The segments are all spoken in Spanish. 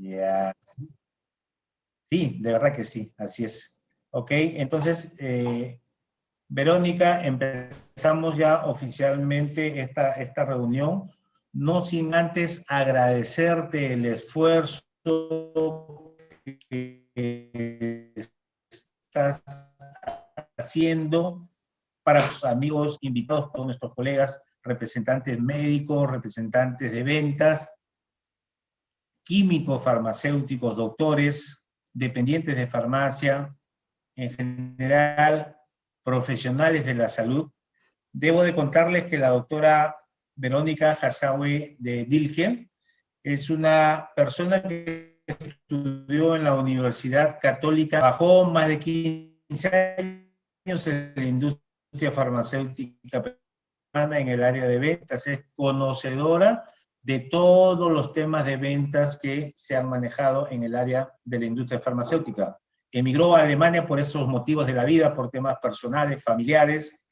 Ya. Sí, de verdad que sí, así es. Ok, entonces, Verónica, empezamos ya oficialmente esta reunión, no sin antes agradecerte el esfuerzo que estás haciendo para tus amigos invitados, para nuestros colegas, representantes médicos, representantes de ventas, químicos, farmacéuticos, doctores, dependientes de farmacia, en general, profesionales de la salud. Debo de contarles que la doctora Verónica Hassawi de Dilgen es una persona que estudió en la Universidad Católica, trabajó más de 15 años en la industria farmacéutica peruana en el área de ventas, es conocedora de todos los temas de ventas que se han manejado en el área de la industria farmacéutica. Emigró a Alemania por esos motivos de la vida, por temas personales, familiares.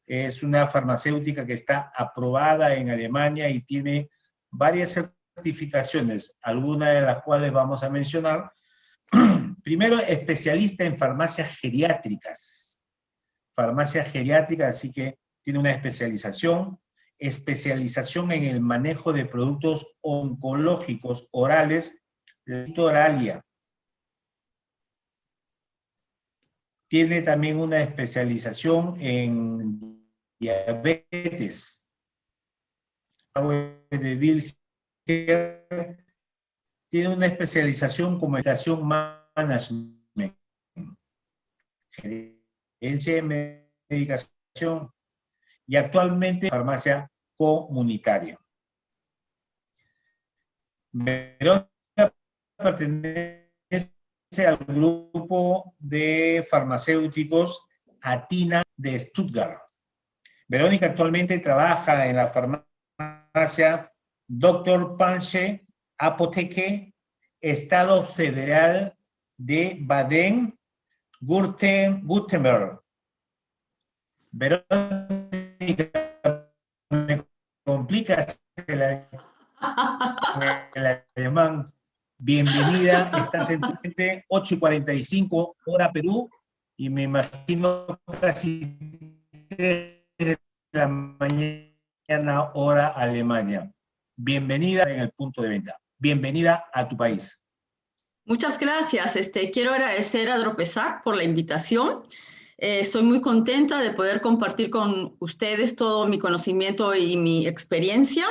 Es una farmacéutica que está aprobada en Alemania y tiene varias certificaciones, algunas de las cuales vamos a mencionar. Primero, especialista en farmacias geriátricas. Farmacia geriátrica, así que tiene una especialización en el manejo de productos oncológicos orales, Oralia. Tiene también una especialización en diabetes. De Dilger tiene una especialización como educación management, gerencia de medicación y actualmente farmacia comunitaria. Verónica pertenece al grupo de farmacéuticos Atina de Stuttgart. Verónica actualmente trabaja en la farmacia Dr. Panche Apotheke, Estado Federal de Baden-Württemberg. Verónica, me complica el alemán. Bienvenida, estás en tu 8:45 hora Perú y me imagino casi 3 de la mañana hora Alemania. Bienvenida en el punto de venta. Bienvenida a tu país. Muchas gracias. Quiero agradecer a Dropesac por la invitación. Estoy muy contenta de poder compartir con ustedes todo mi conocimiento y mi experiencia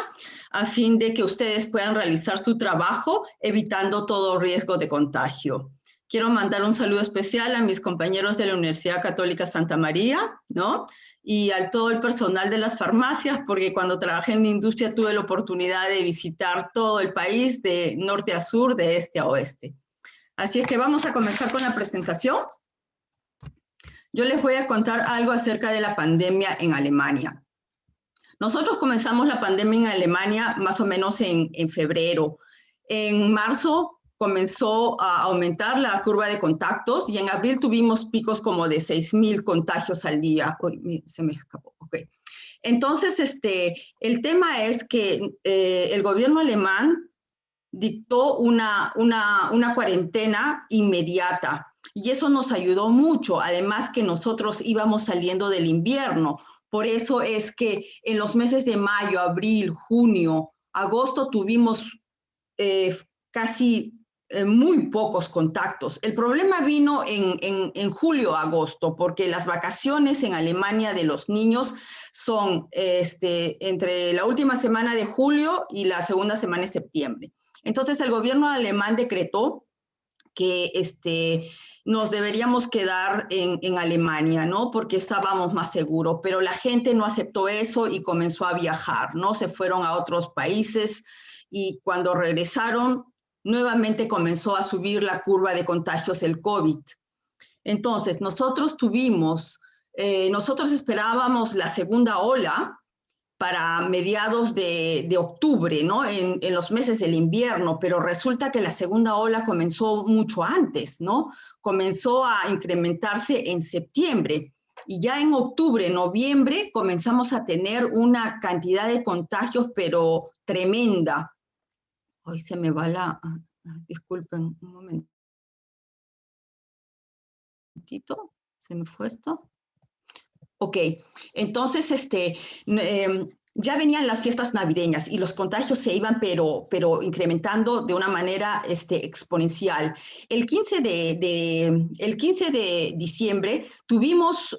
a fin de que ustedes puedan realizar su trabajo evitando todo riesgo de contagio. Quiero mandar un saludo especial a mis compañeros de la Universidad Católica Santa María, ¿no? Y a todo el personal de las farmacias, porque cuando trabajé en la industria tuve la oportunidad de visitar todo el país de norte a sur, de este a oeste. Así es que vamos a comenzar con la presentación. Yo les voy a contar algo acerca de la pandemia en Alemania. Nosotros comenzamos la pandemia en Alemania más o menos en febrero. En marzo comenzó a aumentar la curva de contactos y en abril tuvimos picos como de 6,000 contagios al día. Uy, se me escapó. Okay. Entonces, el tema es que el gobierno alemán dictó una cuarentena inmediata y eso nos ayudó mucho, además que nosotros íbamos saliendo del invierno. Por eso es que en los meses de mayo, abril, junio, agosto tuvimos casi muy pocos contactos. El problema vino en julio, agosto, porque las vacaciones en Alemania de los niños son entre la última semana de julio y la segunda semana de septiembre. Entonces el gobierno alemán decretó que nos deberíamos quedar en Alemania, ¿no? Porque estábamos más seguros, pero la gente no aceptó eso y comenzó a viajar, ¿no? Se fueron a otros países y cuando regresaron, nuevamente comenzó a subir la curva de contagios del COVID. Entonces, nosotros esperábamos la segunda ola para mediados de octubre, ¿no? En los meses del invierno, pero resulta que la segunda ola comenzó mucho antes, ¿no? Comenzó a incrementarse en septiembre y ya en octubre, noviembre, comenzamos a tener una cantidad de contagios, pero tremenda. Hoy se me va Disculpen un momentito, se me fue esto. Ok, entonces ya venían las fiestas navideñas y los contagios se iban, pero incrementando de una manera exponencial. El 15 de diciembre tuvimos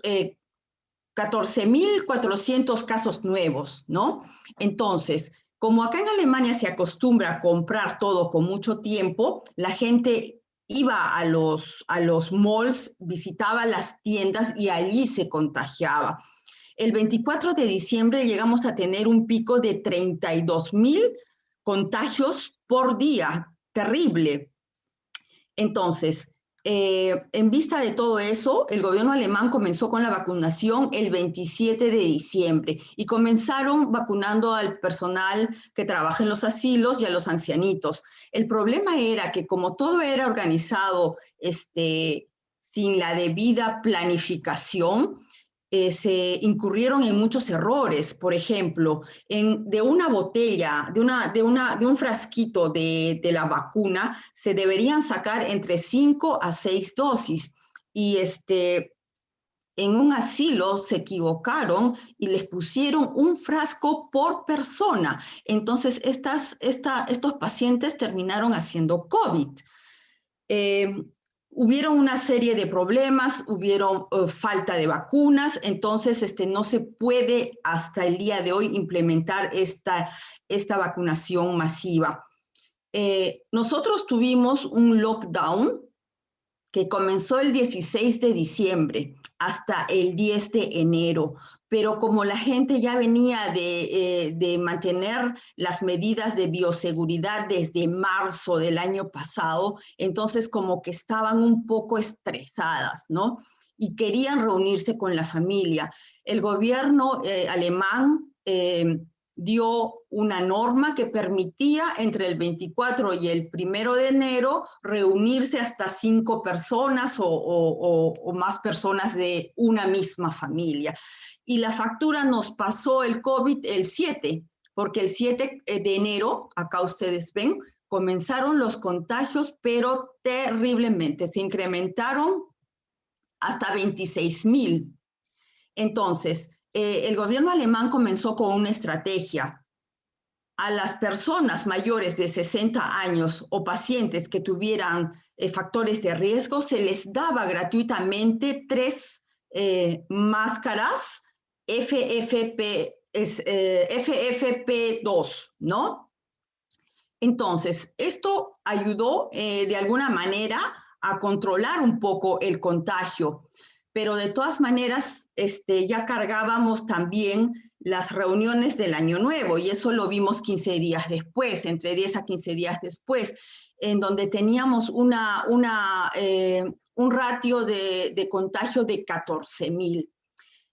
14.400 casos nuevos, ¿no? Entonces, como acá en Alemania se acostumbra a comprar todo con mucho tiempo, la gente iba a los malls, visitaba las tiendas y allí se contagiaba. El 24 de diciembre llegamos a tener un pico de 32.000 contagios por día, terrible. Entonces, en vista de todo eso, el gobierno alemán comenzó con la vacunación el 27 de diciembre y comenzaron vacunando al personal que trabaja en los asilos y a los ancianitos. El problema era que como todo era organizado sin la debida planificación, se incurrieron en muchos errores. Por ejemplo, de una botella, de un frasquito de la vacuna, se deberían sacar entre 5 a 6 dosis. Y en un asilo se equivocaron y les pusieron un frasco por persona. Entonces, estos pacientes terminaron haciendo COVID. Hubieron una serie de problemas, hubieron falta de vacunas, entonces no se puede hasta el día de hoy implementar esta vacunación masiva. Nosotros tuvimos un lockdown que comenzó el 16 de diciembre hasta el 10 de enero, pero como la gente ya venía de mantener las medidas de bioseguridad desde marzo del año pasado, entonces como que estaban un poco estresadas, ¿no? Y querían reunirse con la familia. El gobierno alemán dio una norma que permitía entre el 24 y el 1 de enero reunirse hasta 5 personas o más personas de una misma familia. Y la factura nos pasó el COVID el 7, porque el 7 de enero, acá ustedes ven, comenzaron los contagios, pero terriblemente, se incrementaron hasta 26.000. Entonces, el gobierno alemán comenzó con una estrategia. A las personas mayores de 60 años o pacientes que tuvieran factores de riesgo, se les daba gratuitamente 3 máscaras FFP2, ¿no? Entonces, esto ayudó de alguna manera a controlar un poco el contagio, pero de todas maneras ya cargábamos también las reuniones del Año Nuevo y eso lo vimos 15 días después, entre 10 a 15 días después, en donde teníamos un ratio de contagio de 14.000.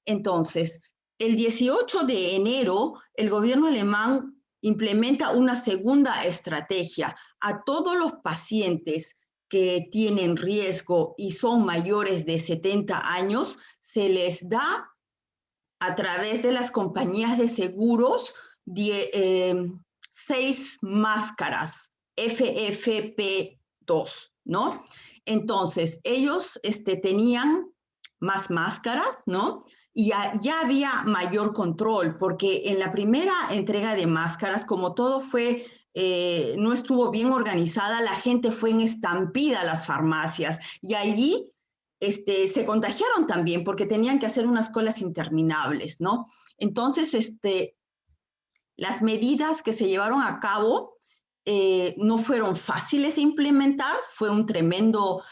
Entonces, el 18 de enero, el gobierno alemán implementa una segunda estrategia. A todos los pacientes que tienen riesgo y son mayores de 70 años, se les da a través de las compañías de seguros 6 máscaras FFP2, ¿no? Entonces, ellos tenían más máscaras, ¿no? Y ya había mayor control, porque en la primera entrega de máscaras, como todo fue, no estuvo bien organizada, la gente fue en estampida a las farmacias y allí se contagiaron también porque tenían que hacer unas colas interminables, ¿no? Entonces, las medidas que se llevaron a cabo no fueron fáciles de implementar, fue un tremendo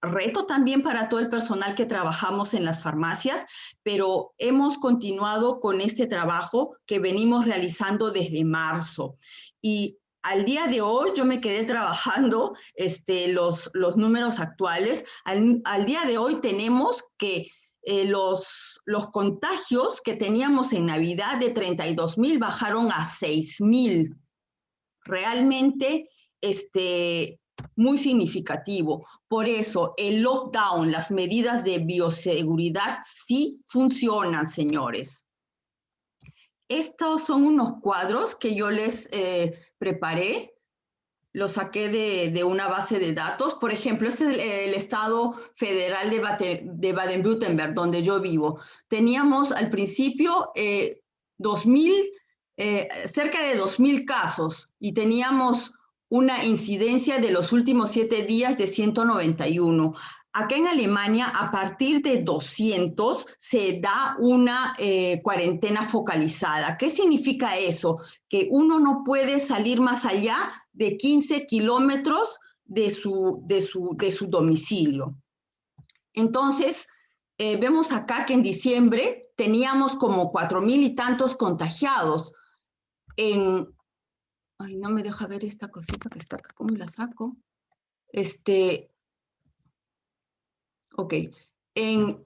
reto también para todo el personal que trabajamos en las farmacias, pero hemos continuado con este trabajo que venimos realizando desde marzo. Y al día de hoy yo me quedé trabajando los números actuales. Al día de hoy tenemos que los contagios que teníamos en Navidad de 32.000 bajaron a 6.000. Realmente muy significativo. Por eso el lockdown, las medidas de bioseguridad sí funcionan, señores. Estos son unos cuadros que yo les preparé lo saqué de una base de datos. Por ejemplo, este es el estado federal de Baden-Württemberg, donde yo vivo. Teníamos al principio cerca de 2.000 casos y teníamos una incidencia de los últimos 7 días de 191. Acá en Alemania, a partir de 200, se da una cuarentena focalizada. ¿Qué significa eso? Que uno no puede salir más allá de 15 kilómetros de su domicilio. Entonces, vemos acá que en diciembre teníamos como 4.000 y tantos contagiados. Ay, no me deja ver esta cosita que está acá, ¿cómo la saco? Ok, en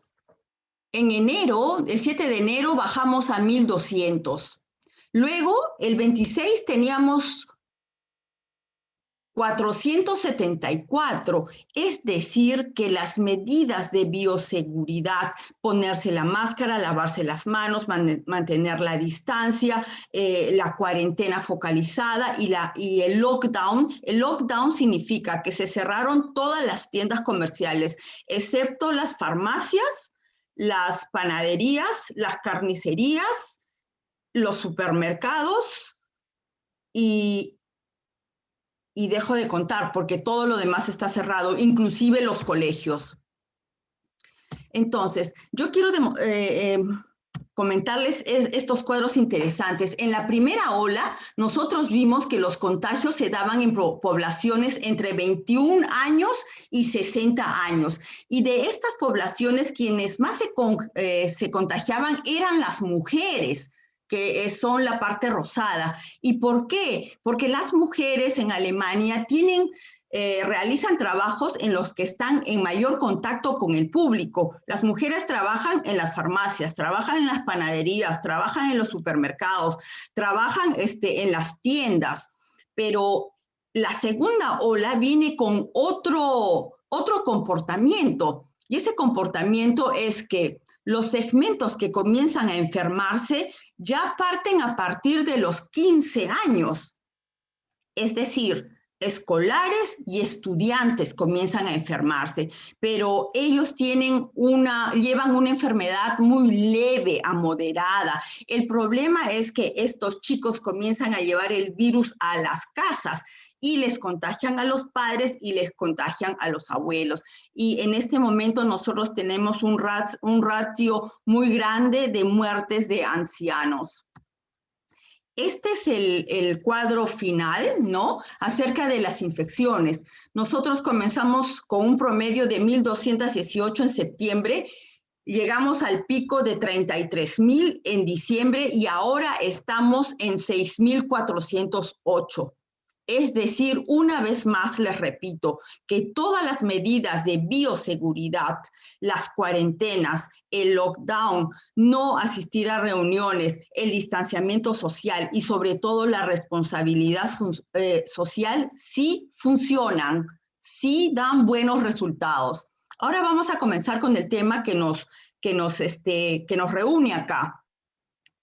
enero, el 7 de enero bajamos a 1.200. Luego, el 26 teníamos 474, es decir, que las medidas de bioseguridad, ponerse la máscara, lavarse las manos, mantener la distancia, la cuarentena focalizada y el lockdown significa que se cerraron todas las tiendas comerciales, excepto las farmacias, las panaderías, las carnicerías, los supermercados y dejo de contar porque todo lo demás está cerrado, inclusive los colegios. Entonces, yo quiero comentarles estos cuadros interesantes. En la primera ola, nosotros vimos que los contagios se daban en poblaciones entre 21 años y 60 años. Y de estas poblaciones, quienes más se contagiaban eran las mujeres, que son la parte rosada. ¿Y por qué? Porque las mujeres en Alemania realizan trabajos en los que están en mayor contacto con el público. Las mujeres trabajan en las farmacias, trabajan en las panaderías, trabajan en los supermercados, trabajan en las tiendas, pero la segunda ola viene con otro comportamiento, y ese comportamiento es que los segmentos que comienzan a enfermarse ya parten a partir de los 15 años. Es decir, escolares y estudiantes comienzan a enfermarse, pero ellos llevan una enfermedad muy leve a moderada. El problema es que estos chicos comienzan a llevar el virus a las casas y les contagian a los padres y les contagian a los abuelos. Y en este momento nosotros tenemos un ratio muy grande de muertes de ancianos. Este es el cuadro final, ¿no? Acerca de las infecciones. Nosotros comenzamos con un promedio de 1.218 en septiembre, llegamos al pico de 33.000 en diciembre y ahora estamos en 6.408. Es decir, una vez más les repito que todas las medidas de bioseguridad, las cuarentenas, el lockdown, no asistir a reuniones, el distanciamiento social y sobre todo la responsabilidad social sí funcionan, sí dan buenos resultados. Ahora vamos a comenzar con el tema que nos reúne acá.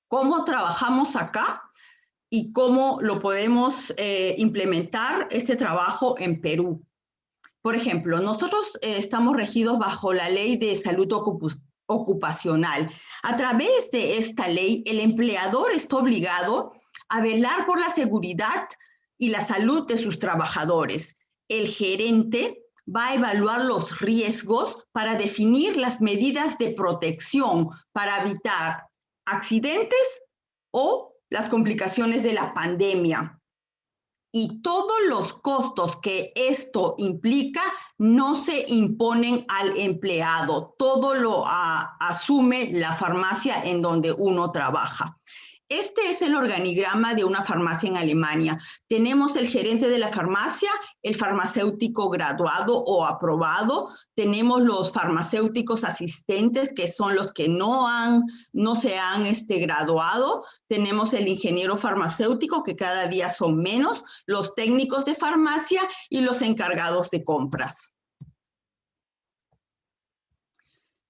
¿Cómo trabajamos acá? Y cómo lo podemos implementar este trabajo en Perú. Por ejemplo, nosotros estamos regidos bajo la Ley de Salud Ocupacional. A través de esta ley, el empleador está obligado a velar por la seguridad y la salud de sus trabajadores. El gerente va a evaluar los riesgos para definir las medidas de protección para evitar accidentes o las complicaciones de la pandemia. Y todos los costos que esto implica no se imponen al empleado, todo lo asume la farmacia en donde uno trabaja. Este es el organigrama de una farmacia en Alemania. Tenemos el gerente de la farmacia, el farmacéutico graduado o aprobado, tenemos los farmacéuticos asistentes, que son los que no se han graduado, tenemos el ingeniero farmacéutico, que cada día son menos, los técnicos de farmacia y los encargados de compras.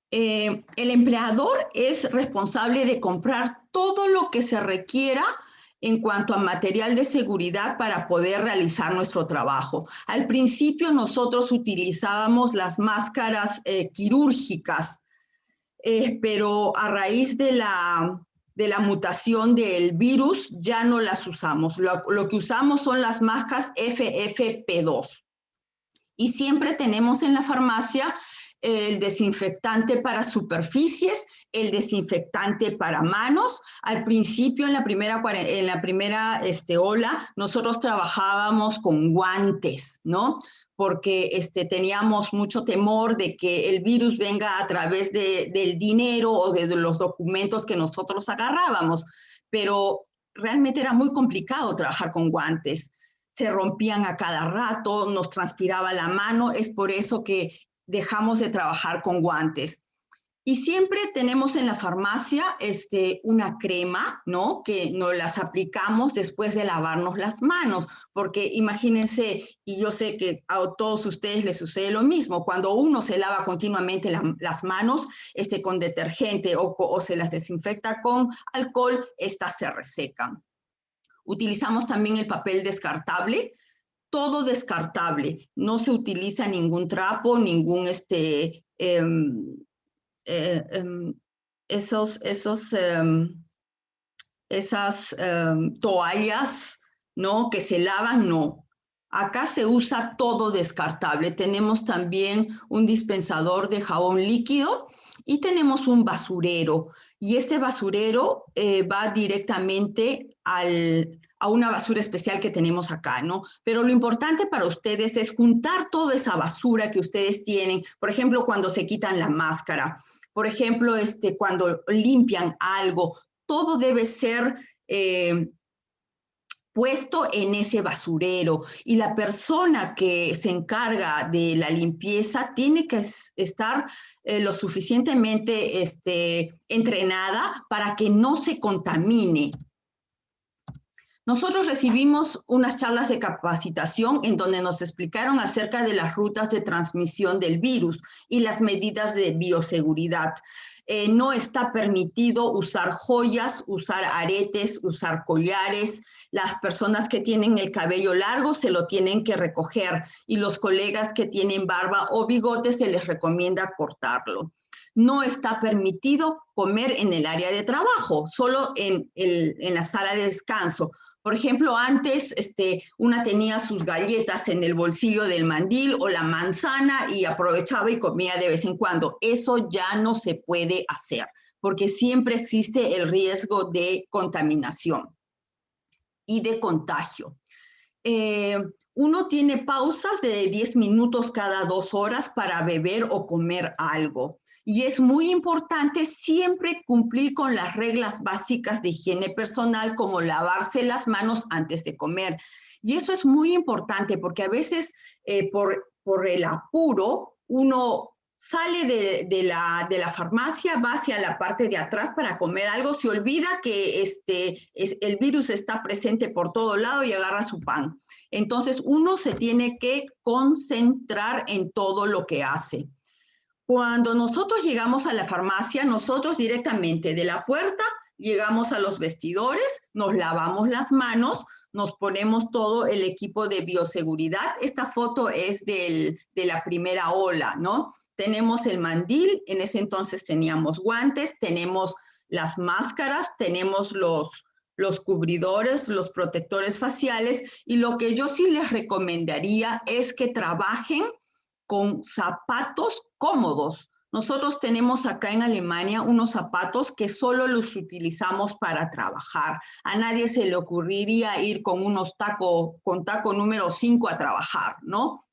El empleador es responsable de comprar todo lo que se requiera en cuanto a material de seguridad para poder realizar nuestro trabajo. Al principio nosotros utilizábamos las máscaras quirúrgicas, pero a raíz de la mutación del virus ya no las usamos. Lo que usamos son las máscaras FFP2. Y siempre tenemos en la farmacia el desinfectante para superficies, el desinfectante para manos. Al principio, en la primera ola, nosotros trabajábamos con guantes, ¿no? Porque teníamos mucho temor de que el virus venga a través del dinero o de los documentos que nosotros agarrábamos. Pero realmente era muy complicado trabajar con guantes. Se rompían a cada rato, nos transpiraba la mano, es por eso que dejamos de trabajar con guantes. Y siempre tenemos en la farmacia una crema, ¿no? Que nos las aplicamos después de lavarnos las manos, porque imagínense, y yo sé que a todos ustedes les sucede lo mismo, cuando uno se lava continuamente las manos con detergente o se las desinfecta con alcohol, estas se resecan. Utilizamos también el papel descartable, todo descartable, no se utiliza ningún trapo, ningún esas toallas, ¿no? Que se lavan, no. Acá se usa todo descartable. Tenemos también un dispensador de jabón líquido y tenemos un basurero. Y este basurero va directamente a una basura especial que tenemos acá, ¿no? Pero lo importante para ustedes es juntar toda esa basura que ustedes tienen, por ejemplo, cuando se quitan la máscara, por ejemplo, cuando limpian algo, todo debe ser puesto en ese basurero y la persona que se encarga de la limpieza tiene que estar lo suficientemente entrenada para que no se contamine. Nosotros recibimos unas charlas de capacitación en donde nos explicaron acerca de las rutas de transmisión del virus y las medidas de bioseguridad. No está permitido usar joyas, usar aretes, usar collares. Las personas que tienen el cabello largo se lo tienen que recoger y los colegas que tienen barba o bigote se les recomienda cortarlo. No está permitido comer en el área de trabajo, solo en la sala de descanso. Por ejemplo, antes una tenía sus galletas en el bolsillo del mandil o la manzana y aprovechaba y comía de vez en cuando. Eso ya no se puede hacer porque siempre existe el riesgo de contaminación y de contagio. Uno tiene pausas de 10 minutos cada 2 horas para beber o comer algo. Y es muy importante siempre cumplir con las reglas básicas de higiene personal, como lavarse las manos antes de comer. Y eso es muy importante porque a veces por el apuro uno sale de la farmacia, va hacia la parte de atrás para comer algo, se olvida que el virus está presente por todo lado y agarra su pan. Entonces uno se tiene que concentrar en todo lo que hace. Cuando nosotros llegamos a la farmacia, nosotros directamente de la puerta llegamos a los vestidores, nos lavamos las manos, nos ponemos todo el equipo de bioseguridad. Esta foto es de la primera ola, ¿no? Tenemos el mandil, en ese entonces teníamos guantes, tenemos las máscaras, tenemos los cubridores, los protectores faciales, y lo que yo sí les recomendaría es que trabajen con zapatos cómodos. Nosotros tenemos acá en Alemania unos zapatos que solo los utilizamos para trabajar. A nadie se le ocurriría ir con taco número 5 a trabajar, ¿no?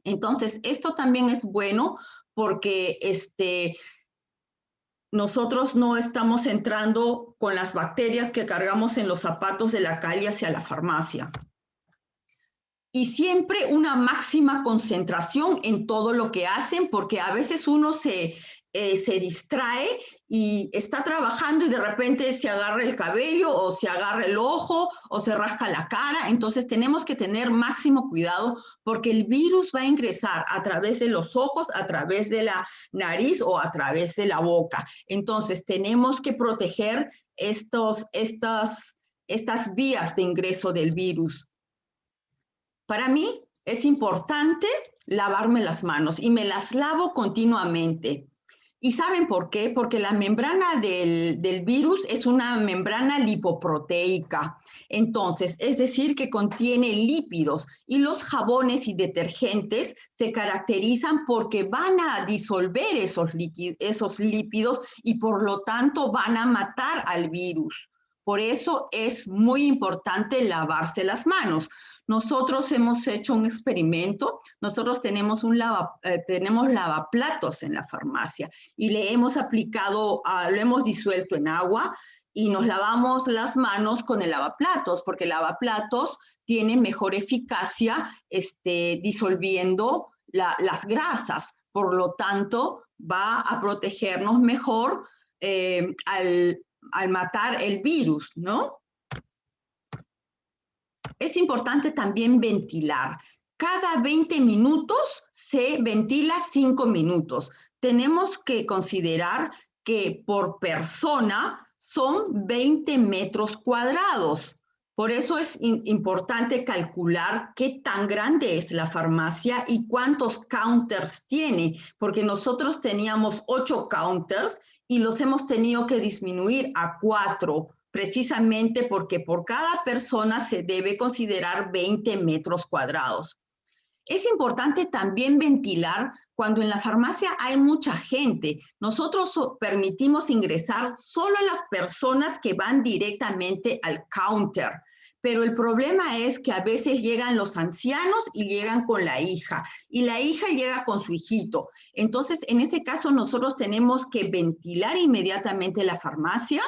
Entonces, esto también es bueno porque nosotros no estamos entrando con las bacterias que cargamos en los zapatos de la calle hacia la farmacia. Y siempre una máxima concentración en todo lo que hacen, porque a veces uno se distrae y está trabajando y de repente se agarra el cabello o se agarra el ojo o se rasca la cara. Entonces tenemos que tener máximo cuidado porque el virus va a ingresar a través de los ojos, a través de la nariz o a través de la boca. Entonces tenemos que proteger estas estas vías de ingreso del virus. Para mí es importante lavarme las manos y me las lavo continuamente. ¿Y saben por qué? Porque la membrana del virus es una membrana lipoproteica. Entonces, es decir, que contiene lípidos y los jabones y detergentes se caracterizan porque van a disolver esos lípidos y por lo tanto van a matar al virus. Por eso es muy importante lavarse las manos. Nosotros hemos hecho un experimento, nosotros tenemos lavaplatos en la farmacia y le hemos aplicado, lo hemos disuelto en agua y nos lavamos las manos con el lavaplatos, porque el lavaplatos tiene mejor eficacia disolviendo las grasas, por lo tanto va a protegernos mejor al matar el virus, ¿no? Es importante también ventilar. Cada 20 minutos se ventila 5 minutos. Tenemos que considerar que por persona son 20 metros cuadrados. Por eso es importante calcular qué tan grande es la farmacia y cuántos counters tiene, porque nosotros teníamos 8 counters y los hemos tenido que disminuir a 4, precisamente porque por cada persona se debe considerar 20 metros cuadrados. Es importante también ventilar cuando en la farmacia hay mucha gente. Nosotros permitimos ingresar solo a las personas que van directamente al counter. Pero el problema es que a veces llegan los ancianos y llegan con la hija, y la hija llega con su hijito. Entonces, en ese caso, nosotros tenemos que ventilar inmediatamente la farmacia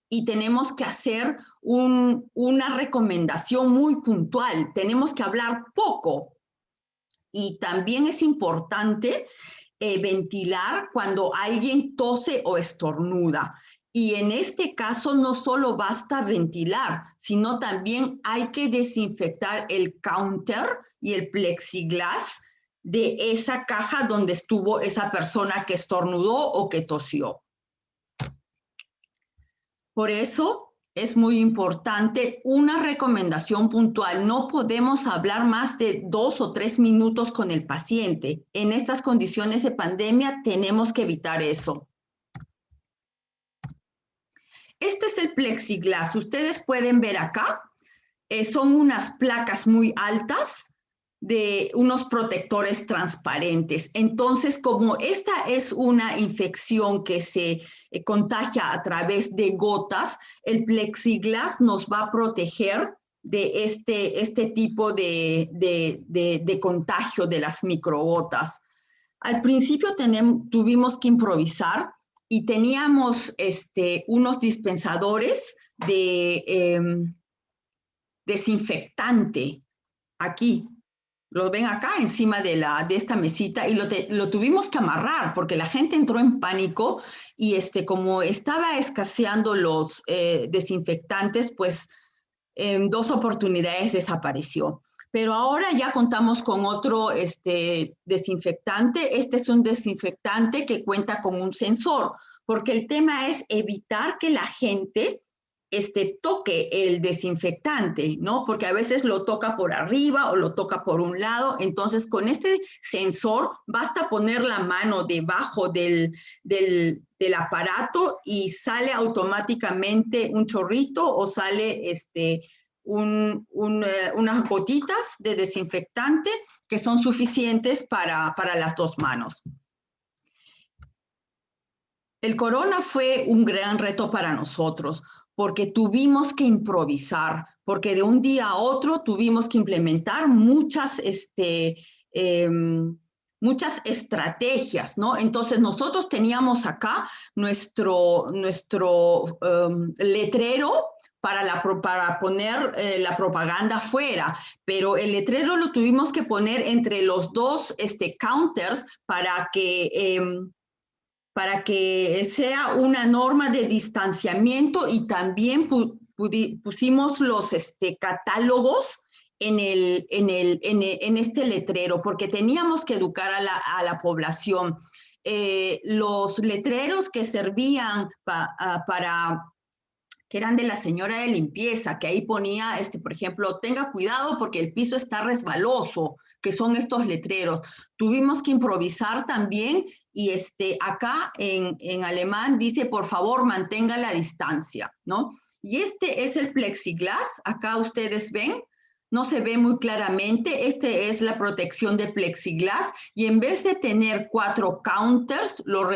y tenemos que hacer una recomendación muy puntual. Tenemos que hablar poco. Y también es importante ventilar cuando alguien tose o estornuda. Y en este caso no solo basta ventilar, sino también hay que desinfectar el counter y el plexiglas de esa caja donde estuvo esa persona que estornudó o que tosió. Por eso es muy importante una recomendación puntual. No podemos hablar más de 2 o 3 minutos con el paciente. En estas condiciones de pandemia tenemos que evitar eso. Este es el plexiglas. Ustedes pueden ver acá. Son unas placas muy altas de unos protectores transparentes. Entonces, como esta es una infección que se contagia a través de gotas, el plexiglas nos va a proteger de este tipo de contagio de las microgotas. Al principio tuvimos que improvisar y teníamos unos dispensadores de desinfectante aquí. Lo ven acá encima de esta mesita y lo tuvimos que amarrar porque la gente entró en pánico y como estaba escaseando los desinfectantes, pues en 2 oportunidades desapareció. Pero ahora ya contamos con otro desinfectante. Este es un desinfectante que cuenta con un sensor, porque el tema es evitar que la gente toque el desinfectante, ¿no? Porque a veces lo toca por arriba o lo toca por un lado. Entonces, con este sensor basta poner la mano debajo del aparato y sale automáticamente un chorrito o sale unas gotitas de desinfectante que son suficientes para las 2 manos. El corona fue un gran reto para nosotros, porque tuvimos que improvisar, porque de un día a otro tuvimos que implementar muchas estrategias, ¿no? Entonces nosotros teníamos acá nuestro letrero para poner la propaganda fuera, pero el letrero lo tuvimos que poner entre los 2 counters para que sea una norma de distanciamiento y también pusimos los catálogos en este letrero, porque teníamos que educar a la población. Los letreros que servían para que eran de la señora de limpieza, que ahí ponía, por ejemplo, tenga cuidado porque el piso está resbaloso, que son estos letreros. Tuvimos que improvisar también y acá en alemán dice, por favor, mantenga la distancia, ¿no? Y este es el plexiglas, acá ustedes ven, no se ve muy claramente, es la protección de plexiglas y en vez de tener 4 counters, lo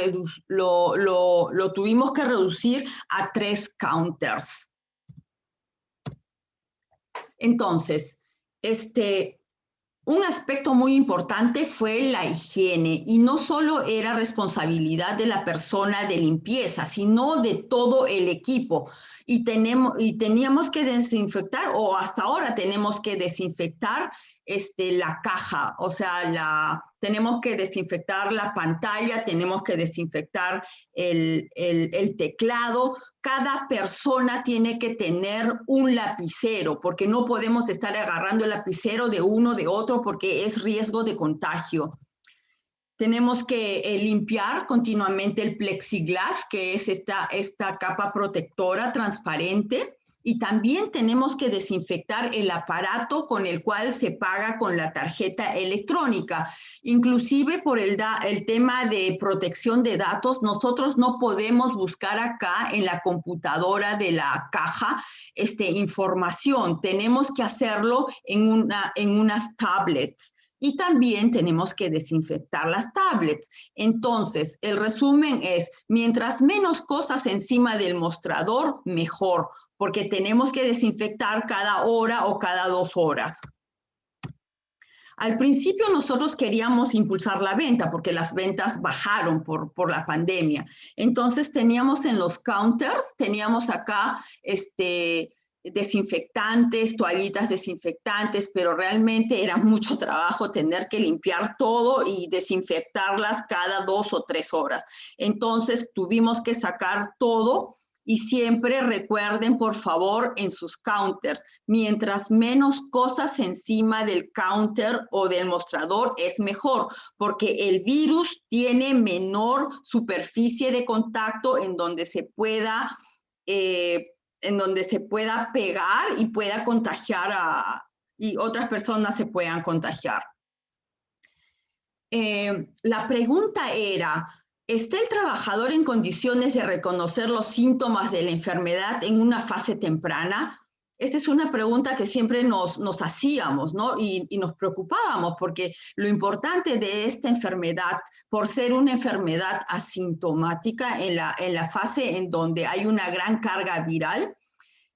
tuvimos que reducir a 3 counters. Entonces, un aspecto muy importante fue la higiene y no solo era responsabilidad de la persona de limpieza, sino de todo el equipo. Y teníamos que desinfectar, o hasta ahora tenemos que desinfectar la caja, o sea, tenemos que desinfectar la pantalla, tenemos que desinfectar el teclado. Cada persona tiene que tener un lapicero, porque no podemos estar agarrando el lapicero de uno, de otro, porque es riesgo de contagio. Tenemos que limpiar continuamente el plexiglas, que es esta capa protectora transparente, y también tenemos que desinfectar el aparato con el cual se paga con la tarjeta electrónica. Inclusive por el tema de protección de datos, nosotros no podemos buscar acá en la computadora de la caja información. Tenemos que hacerlo en unas tablets. Y también tenemos que desinfectar las tablets. Entonces, el resumen es, mientras menos cosas encima del mostrador, mejor, porque tenemos que desinfectar cada hora o cada 2 horas. Al principio nosotros queríamos impulsar la venta porque las ventas bajaron por la pandemia. Entonces teníamos en los counters, teníamos acá desinfectantes, toallitas desinfectantes, pero realmente era mucho trabajo tener que limpiar todo y desinfectarlas cada 2 o 3 horas. Entonces tuvimos que sacar todo. Y siempre recuerden, por favor, en sus counters, mientras menos cosas encima del counter o del mostrador es mejor, porque el virus tiene menor superficie de contacto en donde se pueda pegar y pueda contagiar y otras personas se puedan contagiar. La pregunta era, ¿está el trabajador en condiciones de reconocer los síntomas de la enfermedad en una fase temprana? Esta es una pregunta que siempre nos hacíamos, ¿no? Y nos preocupábamos porque lo importante de esta enfermedad, por ser una enfermedad asintomática en la fase en donde hay una gran carga viral,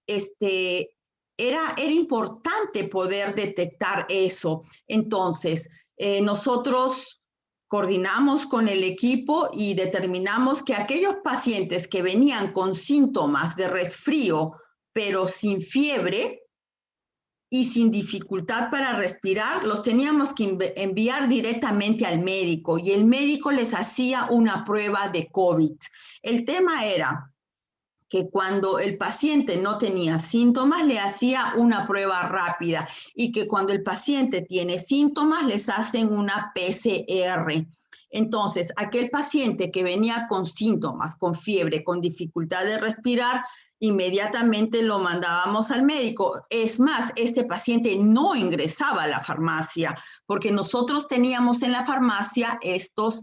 era importante poder detectar eso. Entonces, nosotros coordinamos con el equipo y determinamos que aquellos pacientes que venían con síntomas de resfrío, pero sin fiebre y sin dificultad para respirar, los teníamos que enviar directamente al médico y el médico les hacía una prueba de COVID. El tema era que cuando el paciente no tenía síntomas, le hacía una prueba rápida y que cuando el paciente tiene síntomas, les hacen una PCR. Entonces, aquel paciente que venía con síntomas, con fiebre, con dificultad de respirar, inmediatamente lo mandábamos al médico. Es más, este paciente no ingresaba a la farmacia porque nosotros teníamos en la farmacia estos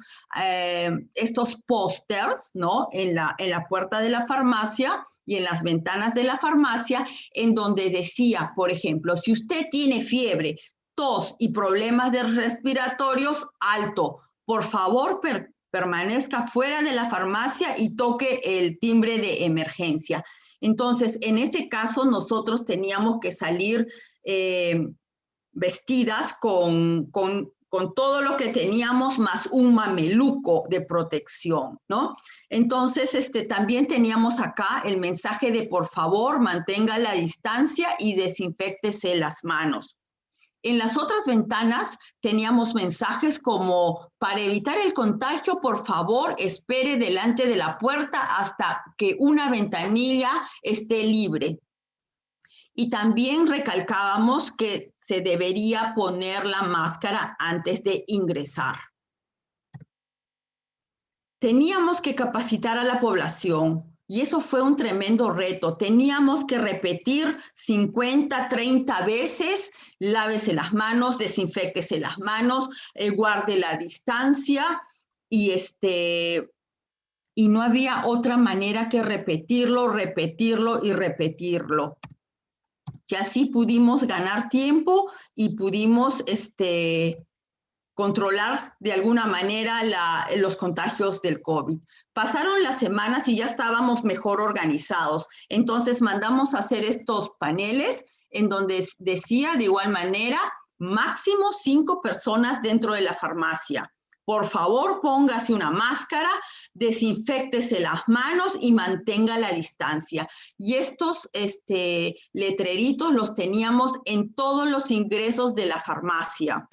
pósters, ¿no? En la puerta de la farmacia y en las ventanas de la farmacia, en donde decía, por ejemplo, si usted tiene fiebre, tos y problemas respiratorios, alto, por favor, permanezca fuera de la farmacia y toque el timbre de emergencia. Entonces, en ese caso, nosotros teníamos que salir vestidas con todo lo que teníamos, más un mameluco de protección, ¿no? Entonces, también teníamos acá el mensaje de por favor, mantenga la distancia y desinféctese las manos. En las otras ventanas teníamos mensajes como, para evitar el contagio, por favor, espere delante de la puerta hasta que una ventanilla esté libre. Y también recalcábamos que se debería poner la máscara antes de ingresar. Teníamos que capacitar a la población. Y eso fue un tremendo reto. Teníamos que repetir 50, 30 veces, lávese las manos, desinféctese las manos, guarde la distancia y y no había otra manera que repetirlo, repetirlo y repetirlo. Y así pudimos ganar tiempo y pudimos controlar de alguna manera los contagios del COVID. Pasaron las semanas y ya estábamos mejor organizados. Entonces mandamos a hacer estos paneles en donde decía de igual manera, máximo 5 personas dentro de la farmacia. Por favor, póngase una máscara, desinféctese las manos y mantenga la distancia. Y estos letreritos los teníamos en todos los ingresos de la farmacia.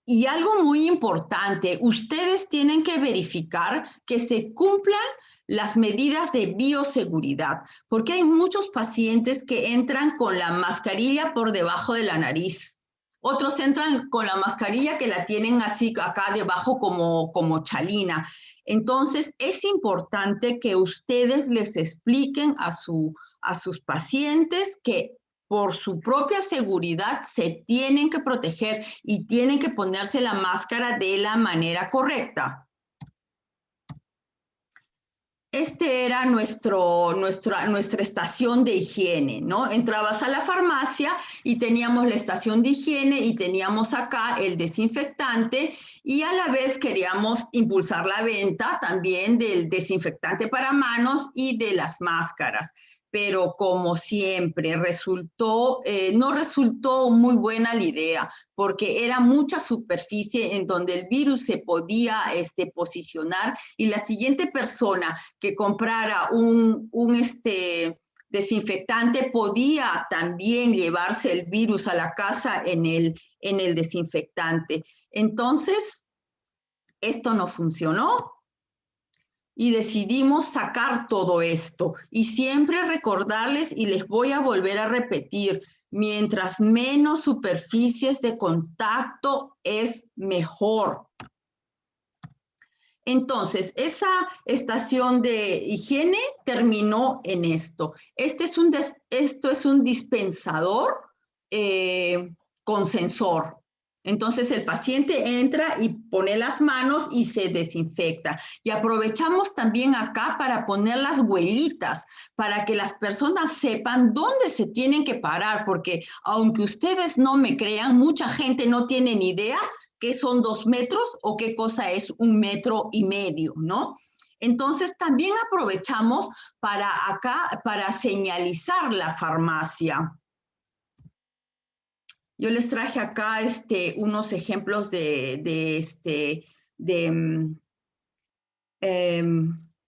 Y algo muy importante, ustedes tienen que verificar que se cumplan las medidas de bioseguridad, porque hay muchos pacientes que entran con la mascarilla por debajo de la nariz. Otros entran con la mascarilla que la tienen así acá debajo como chalina. Entonces, es importante que ustedes les expliquen a sus pacientes que por su propia seguridad se tienen que proteger y tienen que ponerse la máscara de la manera correcta. Era nuestra estación de higiene, ¿no? Entrabas a la farmacia y teníamos la estación de higiene y teníamos acá el desinfectante y a la vez queríamos impulsar la venta también del desinfectante para manos y de las máscaras. Pero como siempre, no resultó muy buena la idea, porque era mucha superficie en donde el virus se podía posicionar y la siguiente persona que comprara un desinfectante podía también llevarse el virus a la casa en el desinfectante. Entonces, esto no funcionó. Y decidimos sacar todo esto. Y siempre recordarles, y les voy a volver a repetir, mientras menos superficies de contacto es mejor. Entonces, esa estación de higiene terminó en esto. Esto es un dispensador con sensor. Entonces el paciente entra y pone las manos y se desinfecta. Y aprovechamos también acá para poner las huellitas, para que las personas sepan dónde se tienen que parar, porque aunque ustedes no me crean, mucha gente no tiene ni idea qué son 2 metros o qué cosa es 1,5 metros, ¿no? Entonces también aprovechamos para señalizar la farmacia. Yo les traje acá unos ejemplos de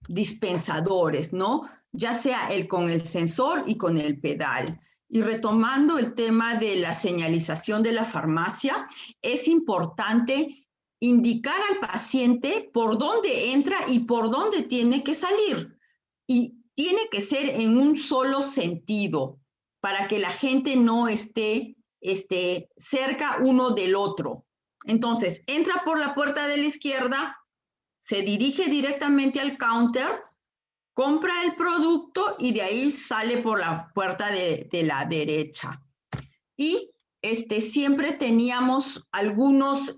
dispensadores, ¿no? Ya sea con el sensor y con el pedal. Y retomando el tema de la señalización de la farmacia, es importante indicar al paciente por dónde entra y por dónde tiene que salir. Y tiene que ser en un solo sentido, para que la gente no esté cerca uno del otro. Entonces, entra por la puerta de la izquierda, se dirige directamente al counter, compra el producto y de ahí sale por la puerta de la derecha. Y siempre teníamos algunos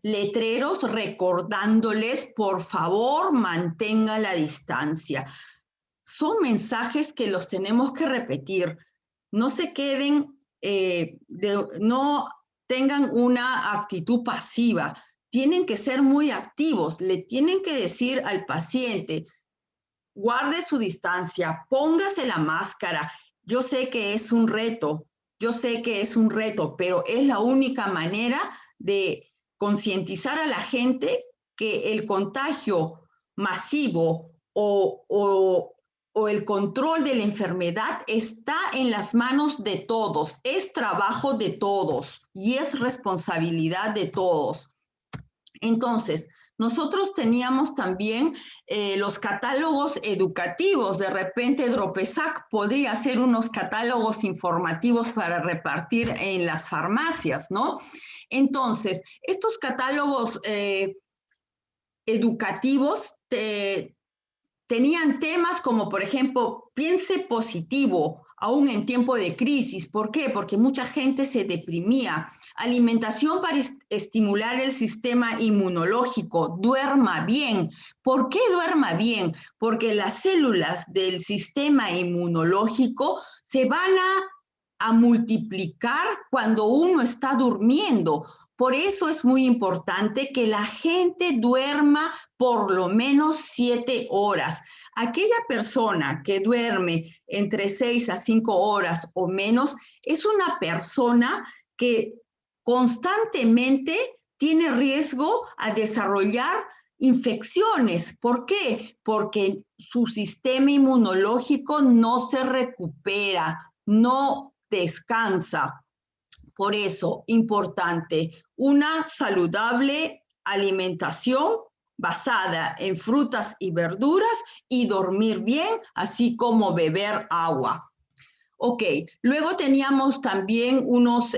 letreros recordándoles, por favor, mantenga la distancia. Son mensajes que los tenemos que repetir. No se queden no tengan una actitud pasiva, tienen que ser muy activos, le tienen que decir al paciente, guarde su distancia, póngase la máscara. Yo sé que es un reto, pero es la única manera de concientizar a la gente que el contagio masivo o el control de la enfermedad está en las manos de todos, es trabajo de todos y es responsabilidad de todos. Entonces, nosotros teníamos también los catálogos educativos. De repente, Dropesac podría hacer unos catálogos informativos para repartir en las farmacias, ¿no? Entonces, estos catálogos educativos tenían temas como, por ejemplo, piense positivo, aún en tiempo de crisis. ¿Por qué? Porque mucha gente se deprimía. Alimentación para estimular el sistema inmunológico. Duerma bien. ¿Por qué duerma bien? Porque las células del sistema inmunológico se van a multiplicar cuando uno está durmiendo. Por eso es muy importante que la gente duerma por lo menos 7 horas. Aquella persona que duerme entre 6 a 5 horas o menos es una persona que constantemente tiene riesgo a desarrollar infecciones. ¿Por qué? Porque su sistema inmunológico no se recupera, no descansa. Por eso, importante, una saludable alimentación basada en frutas y verduras y dormir bien, así como beber agua. Ok, luego teníamos también unos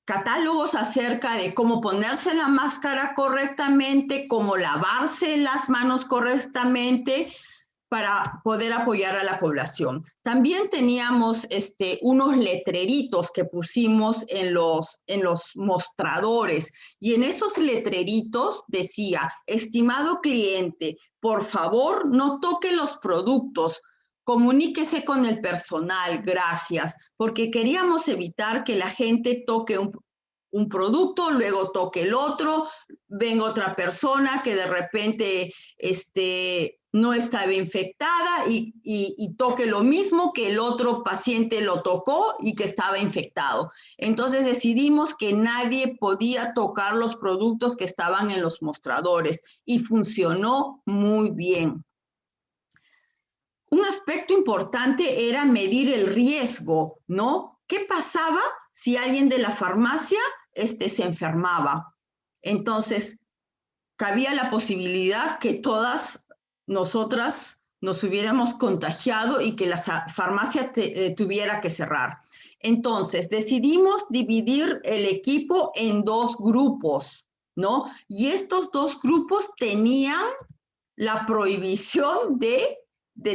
catálogos acerca de cómo ponerse la máscara correctamente, cómo lavarse las manos correctamente, para poder apoyar a la población. También teníamos unos letreritos que pusimos en los mostradores, y en esos letreritos decía: estimado cliente, por favor no toque los productos, comuníquese con el personal, gracias, porque queríamos evitar que la gente toque un producto, luego toque el otro, venga otra persona que de repente no estaba infectada y toque lo mismo que el otro paciente lo tocó y que estaba infectado. Entonces decidimos que nadie podía tocar los productos que estaban en los mostradores y funcionó muy bien. Un aspecto importante era medir el riesgo, ¿no? ¿Qué pasaba si alguien de la farmacia se enfermaba? Entonces, cabía la posibilidad que todas nosotras nos hubiéramos contagiado y que la farmacia tuviera que cerrar. Entonces, decidimos dividir el equipo en 2 grupos, ¿no? Y estos 2 grupos tenían la prohibición de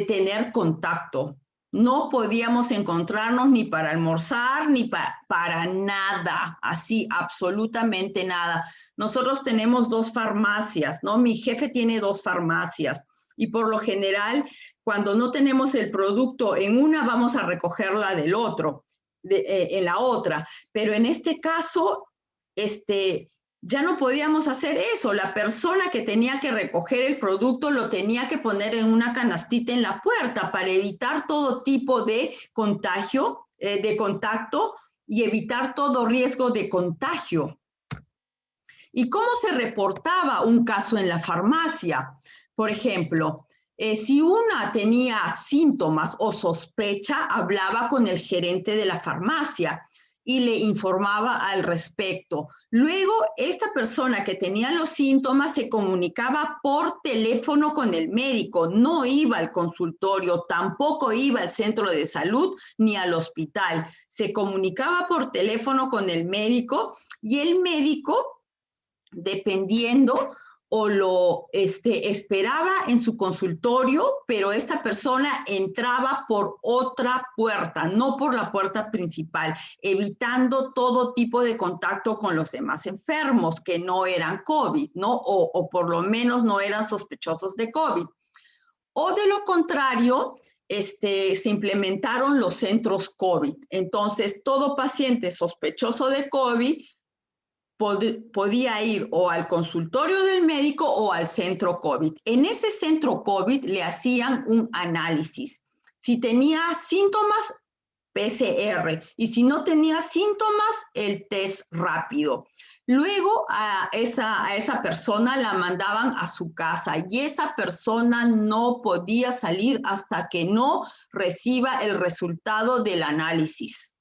tener contacto. No podíamos encontrarnos ni para almorzar, ni para nada, así, absolutamente nada. Nosotros tenemos 2 farmacias, ¿no? Mi jefe tiene 2 farmacias y por lo general, cuando no tenemos el producto en una, vamos a recogerla del otro, en la otra. Pero en este caso, ya no podíamos hacer eso. La persona que tenía que recoger el producto lo tenía que poner en una canastita en la puerta para evitar todo tipo de contagio, de contacto, y evitar todo riesgo de contagio. ¿Y cómo se reportaba un caso en la farmacia? Por ejemplo, si una tenía síntomas o sospecha, hablaba con el gerente de la farmacia y le informaba al respecto. Luego, esta persona que tenía los síntomas se comunicaba por teléfono con el médico, no iba al consultorio, tampoco iba al centro de salud ni al hospital. Se comunicaba por teléfono con el médico y el médico, dependiendo, o lo esperaba en su consultorio, pero esta persona entraba por otra puerta, no por la puerta principal, evitando todo tipo de contacto con los demás enfermos que no eran COVID, ¿no? O por lo menos no eran sospechosos de COVID. O de lo contrario, se implementaron los centros COVID. Entonces, todo paciente sospechoso de COVID podía ir o al consultorio del médico o al centro COVID. En ese centro COVID le hacían un análisis. Si tenía síntomas, PCR, y si no tenía síntomas, el test rápido. Luego a esa persona la mandaban a su casa y esa persona no podía salir hasta que no reciba el resultado del análisis.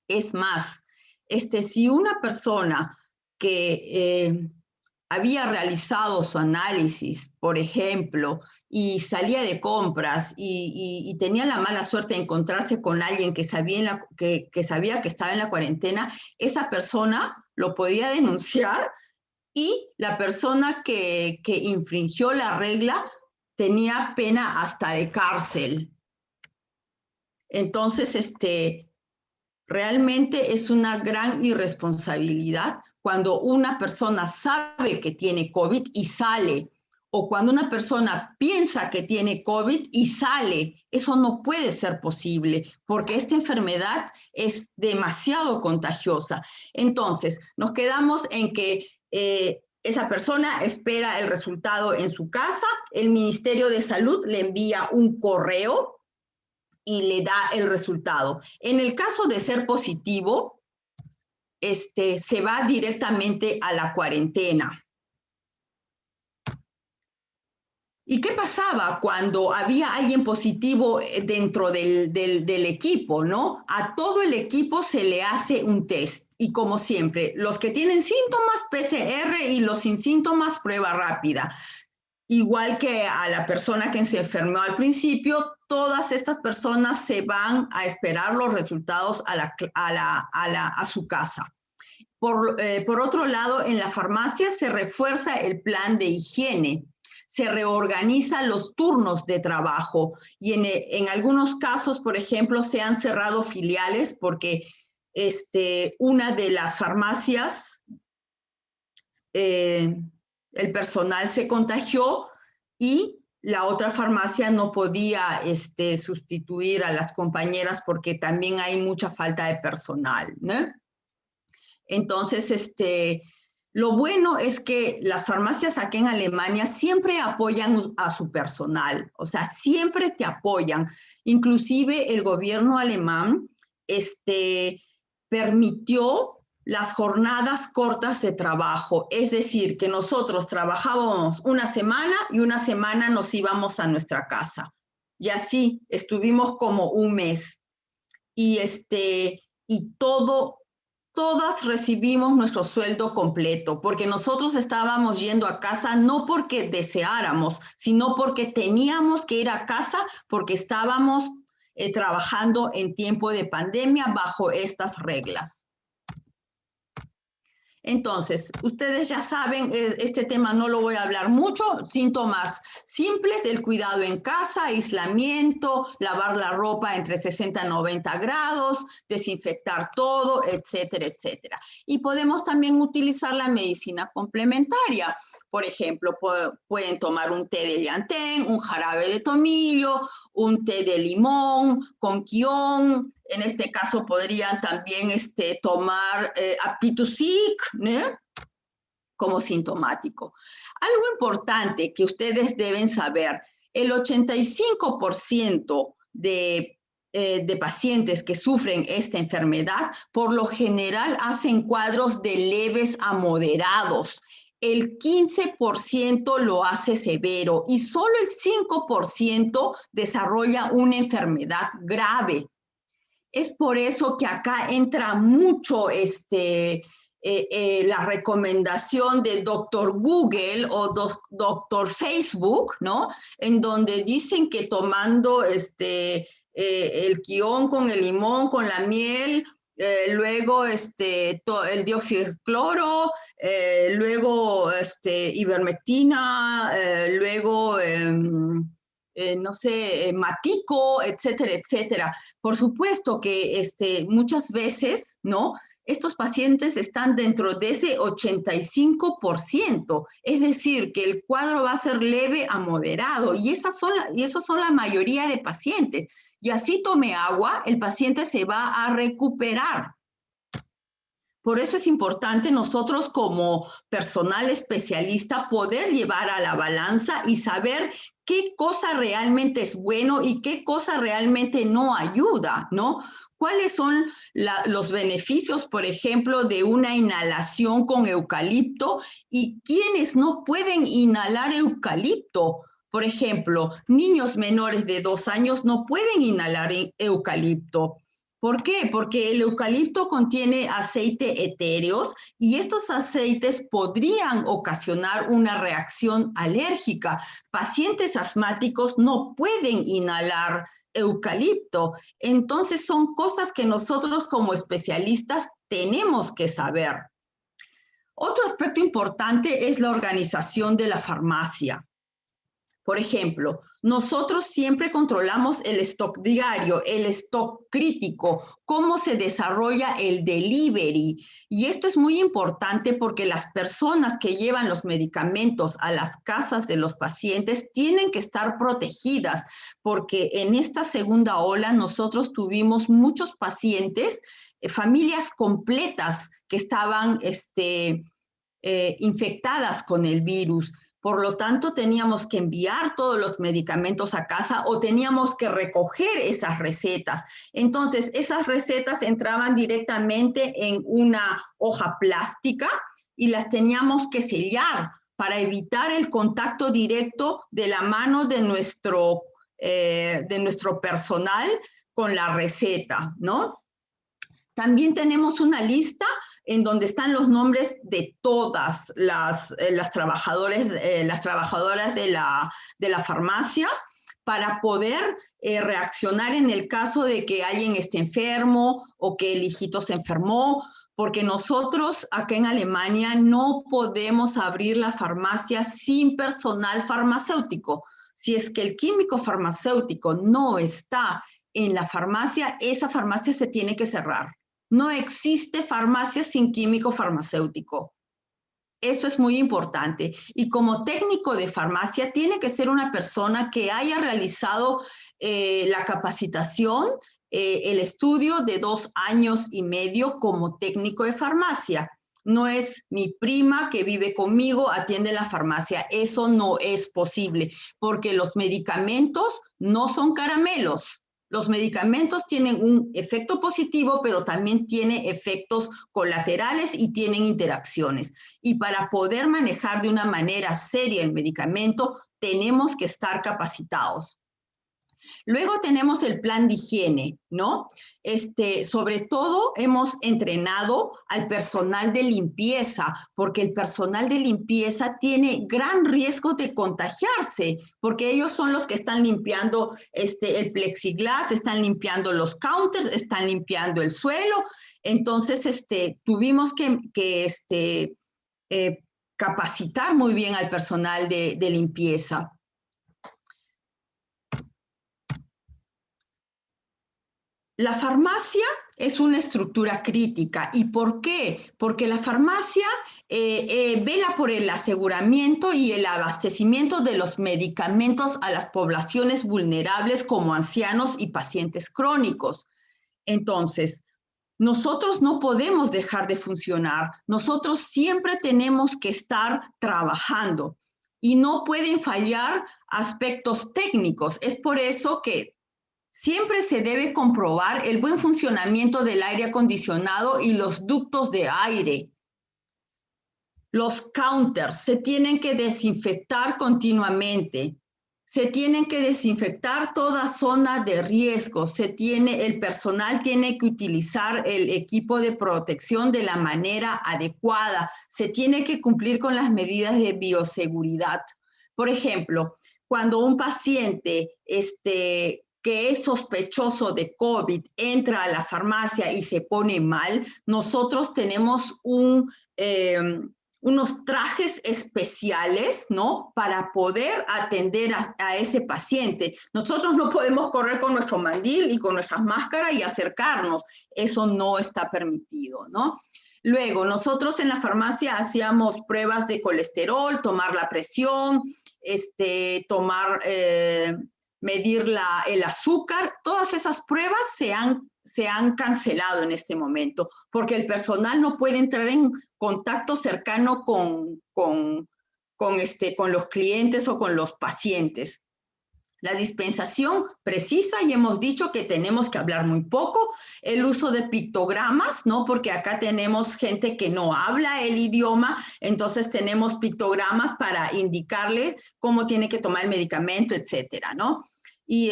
Es más, si una persona que había realizado su análisis, por ejemplo, y salía de compras y tenía la mala suerte de encontrarse con alguien que sabía que estaba en la cuarentena, esa persona lo podía denunciar y la persona que infringió la regla tenía pena hasta de cárcel. Entonces, realmente es una gran irresponsabilidad cuando una persona sabe que tiene COVID y sale, o cuando una persona piensa que tiene COVID y sale. Eso no puede ser posible, porque esta enfermedad es demasiado contagiosa. Entonces, nos quedamos en que esa persona espera el resultado en su casa, el Ministerio de Salud le envía un correo y le da el resultado. En el caso de ser positivo, se va directamente a la cuarentena. ¿Y qué pasaba cuando había alguien positivo dentro del equipo, no? A todo el equipo se le hace un test. Y como siempre, los que tienen síntomas, PCR, y los sin síntomas, prueba rápida. Igual que a la persona que se enfermó al principio, todas estas personas se van a esperar los resultados a su casa. Por otro lado, en la farmacia se refuerza el plan de higiene, se reorganizan los turnos de trabajo y en algunos casos, por ejemplo, se han cerrado filiales porque una de las farmacias, el personal se contagió y la otra farmacia no podía sustituir a las compañeras porque también hay mucha falta de personal, ¿no? Entonces, lo bueno es que las farmacias aquí en Alemania siempre apoyan a su personal, o sea, siempre te apoyan. Inclusive el gobierno alemán permitió las jornadas cortas de trabajo, es decir, que nosotros trabajábamos una semana y una semana nos íbamos a nuestra casa. Y así estuvimos como un mes. Y todas recibimos nuestro sueldo completo, porque nosotros estábamos yendo a casa no porque deseáramos, sino porque teníamos que ir a casa porque estábamos trabajando en tiempo de pandemia bajo estas reglas. Entonces, ustedes ya saben, este tema no lo voy a hablar mucho, síntomas simples, el cuidado en casa, aislamiento, lavar la ropa entre 60 y 90 grados, desinfectar todo, etcétera, etcétera. Y podemos también utilizar la medicina complementaria. Por ejemplo, pueden tomar un té de llantén, un jarabe de tomillo, un té de limón con quión. En este caso podrían también tomar apitusic, ¿no? Como sintomático. Algo importante que ustedes deben saber, el 85% de pacientes que sufren esta enfermedad, por lo general hacen cuadros de leves a moderados. El 15% lo hace severo y solo el 5% desarrolla una enfermedad grave. Es por eso que acá entra mucho la recomendación de Dr. Google o Dr. Facebook, ¿no? En donde dicen que tomando el quión con el limón, con la miel, luego el dióxido de cloro, luego ivermectina, luego no sé, matico, etcétera, etcétera. Por supuesto que muchas veces, ¿no? Estos pacientes están dentro de ese 85%, es decir, que el cuadro va a ser leve a moderado, y esos son la mayoría de pacientes. Y así tome agua, el paciente se va a recuperar. Por eso es importante nosotros como personal especialista poder llevar a la balanza y saber qué cosa realmente es bueno y qué cosa realmente no ayuda, ¿no? ¿Cuáles son los beneficios, por ejemplo, de una inhalación con eucalipto y quiénes no pueden inhalar eucalipto? Por ejemplo, niños menores de 2 años no pueden inhalar eucalipto. ¿Por qué? Porque el eucalipto contiene aceite etéreos y estos aceites podrían ocasionar una reacción alérgica. Pacientes asmáticos no pueden inhalar eucalipto. Entonces son cosas que nosotros como especialistas tenemos que saber. Otro aspecto importante es la organización de la farmacia. Por ejemplo, nosotros siempre controlamos el stock diario, el stock crítico, cómo se desarrolla el delivery. Y esto es muy importante porque las personas que llevan los medicamentos a las casas de los pacientes tienen que estar protegidas, porque en esta segunda ola nosotros tuvimos muchos pacientes, familias completas que estaban infectadas con el virus. Por lo tanto, teníamos que enviar todos los medicamentos a casa o teníamos que recoger esas recetas. Entonces, esas recetas entraban directamente en una hoja plástica y las teníamos que sellar para evitar el contacto directo de la mano de nuestro personal con la receta, ¿no? También tenemos una lista en donde están los nombres de todas las trabajadoras de la farmacia para poder reaccionar en el caso de que alguien esté enfermo o que el hijito se enfermó, porque nosotros acá en Alemania no podemos abrir la farmacia sin personal farmacéutico. Si es que el químico farmacéutico no está en la farmacia, esa farmacia se tiene que cerrar. No existe farmacia sin químico farmacéutico. Eso es muy importante. Y como técnico de farmacia, tiene que ser una persona que haya realizado la capacitación, el estudio de 2 años y medio como técnico de farmacia. No es mi prima que vive conmigo, atiende la farmacia. Eso no es posible, porque los medicamentos no son caramelos. Los medicamentos tienen un efecto positivo, pero también tienen efectos colaterales y tienen interacciones. Y para poder manejar de una manera seria el medicamento, tenemos que estar capacitados. Luego tenemos el plan de higiene, ¿no? Sobre todo hemos entrenado al personal de limpieza, porque el personal de limpieza tiene gran riesgo de contagiarse, porque ellos son los que están limpiando el plexiglas, están limpiando los counters, están limpiando el suelo. Entonces, tuvimos que capacitar muy bien al personal de limpieza. La farmacia es una estructura crítica. ¿Y por qué? Porque la farmacia vela por el aseguramiento y el abastecimiento de los medicamentos a las poblaciones vulnerables como ancianos y pacientes crónicos. Entonces, nosotros no podemos dejar de funcionar. Nosotros siempre tenemos que estar trabajando y no pueden fallar aspectos técnicos. Es por eso que siempre se debe comprobar el buen funcionamiento del aire acondicionado y los ductos de aire. Los counters se tienen que desinfectar continuamente. Se tienen que desinfectar toda zona de riesgo. El personal tiene que utilizar el equipo de protección de la manera adecuada. Se tiene que cumplir con las medidas de bioseguridad. Por ejemplo, cuando un paciente que es sospechoso de COVID entra a la farmacia y se pone mal, nosotros tenemos unos trajes especiales, ¿no? Para poder atender a ese paciente. Nosotros no podemos correr con nuestro mandil y con nuestras máscaras y acercarnos. Eso no está permitido, ¿no? Luego, nosotros en la farmacia hacíamos pruebas de colesterol, tomar la presión, medir el azúcar. Todas esas pruebas se han cancelado en este momento, porque el personal no puede entrar en contacto cercano con los clientes o con los pacientes. La dispensación precisa, y hemos dicho que tenemos que hablar muy poco. El uso de pictogramas, ¿no? Porque acá tenemos gente que no habla el idioma, entonces tenemos pictogramas para indicarle cómo tiene que tomar el medicamento, etcétera, ¿no? Y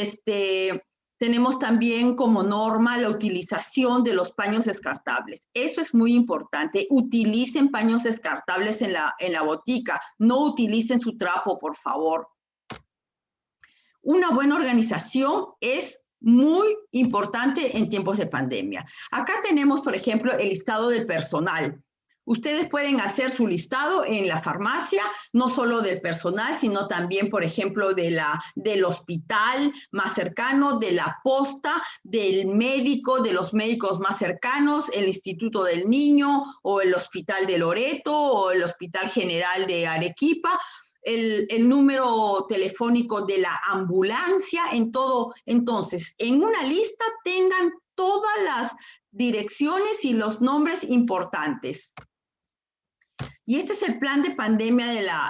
tenemos también como norma la utilización de los paños descartables. Eso es muy importante. Utilicen paños descartables en la botica. No utilicen su trapo, por favor. Una buena organización es muy importante en tiempos de pandemia. Acá tenemos, por ejemplo, el listado del personal. Ustedes pueden hacer su listado en la farmacia, no solo del personal, sino también, por ejemplo, del hospital más cercano, de la posta, del médico, de los médicos más cercanos, el Instituto del Niño o el Hospital de Loreto o el Hospital General de Arequipa, el número telefónico de la ambulancia, en todo. Entonces, en una lista tengan todas las direcciones y los nombres importantes. Y este es el plan de pandemia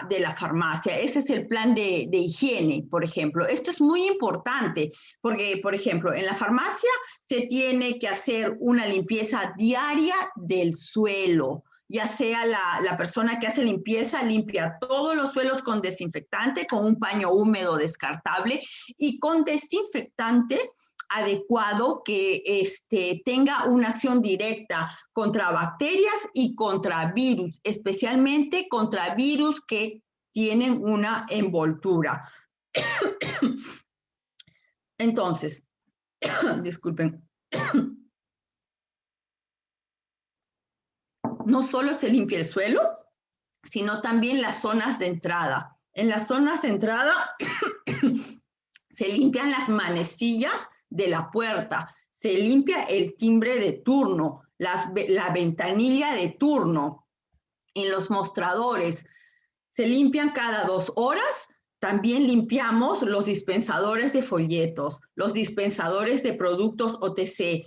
de la farmacia, este es el plan de higiene, por ejemplo. Esto es muy importante porque, por ejemplo, en la farmacia se tiene que hacer una limpieza diaria del suelo, ya sea la persona que hace limpieza limpia todos los suelos con desinfectante, con un paño húmedo descartable y con desinfectante adecuado que tenga una acción directa contra bacterias y contra virus, especialmente contra virus que tienen una envoltura. Entonces, disculpen, no solo se limpia el suelo, sino también las zonas de entrada. En las zonas de entrada se limpian las manecillas de la puerta, se limpia el timbre de turno, la ventanilla de turno, en los mostradores, se limpian cada 2 horas. También limpiamos los dispensadores de folletos, los dispensadores de productos OTC,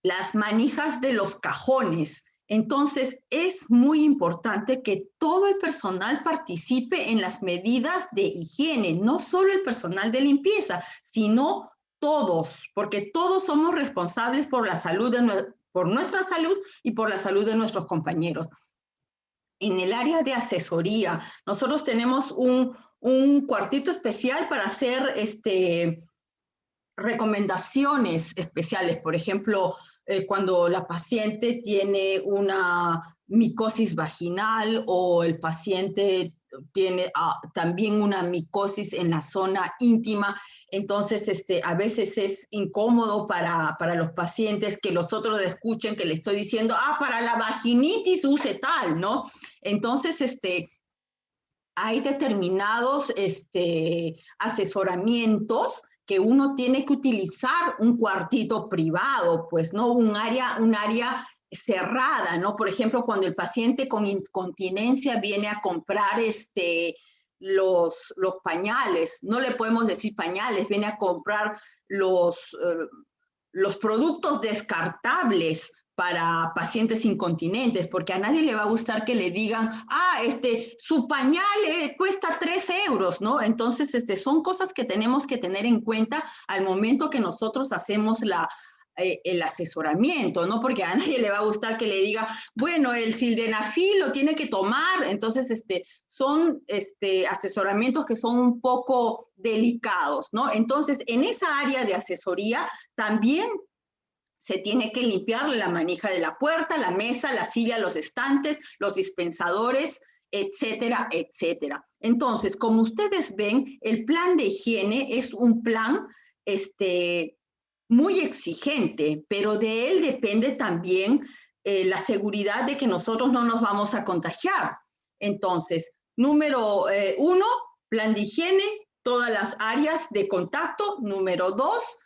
las manijas de los cajones. Entonces, es muy importante que todo el personal participe en las medidas de higiene, no solo el personal de limpieza, sino todos, porque todos somos responsables por la salud por nuestra salud y por la salud de nuestros compañeros. En el área de asesoría, nosotros tenemos un cuartito especial para hacer recomendaciones especiales. Por ejemplo, cuando la paciente tiene una micosis vaginal o el paciente tiene también una micosis en la zona íntima, entonces a veces es incómodo para los pacientes que los otros escuchen que le estoy diciendo, para la vaginitis use tal, ¿no? Entonces, hay determinados asesoramientos que uno tiene que utilizar un cuartito privado, pues, ¿no? Un área cerrada, ¿no? Por ejemplo, cuando el paciente con incontinencia viene a comprar los pañales, no le podemos decir pañales, viene a comprar los productos descartables para pacientes incontinentes, porque a nadie le va a gustar que le digan, su pañal cuesta 3 euros, ¿no? Entonces, son cosas que tenemos que tener en cuenta al momento que nosotros hacemos el asesoramiento, ¿no? Porque a nadie le va a gustar que le diga, bueno, el sildenafil lo tiene que tomar. Entonces, son asesoramientos que son un poco delicados, ¿no? Entonces, en esa área de asesoría también se tiene que limpiar la manija de la puerta, la mesa, la silla, los estantes, los dispensadores, etcétera, etcétera. Entonces, como ustedes ven, el plan de higiene es un plan muy exigente, pero de él depende también la seguridad de que nosotros no nos vamos a contagiar. Entonces, número 1, plan de higiene, todas las áreas de contacto. Número 2,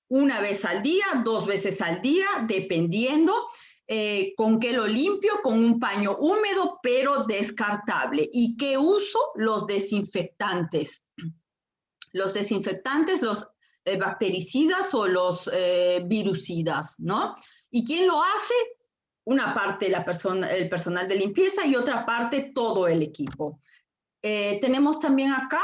una vez al día, 2 veces al día, dependiendo. ¿Con qué lo limpio? Con un paño húmedo, pero descartable. ¿Y qué uso? Los desinfectantes. Los desinfectantes, los bactericidas o los virucidas, ¿no? ¿Y quién lo hace? Una parte el personal de limpieza y otra parte todo el equipo. Tenemos también acá,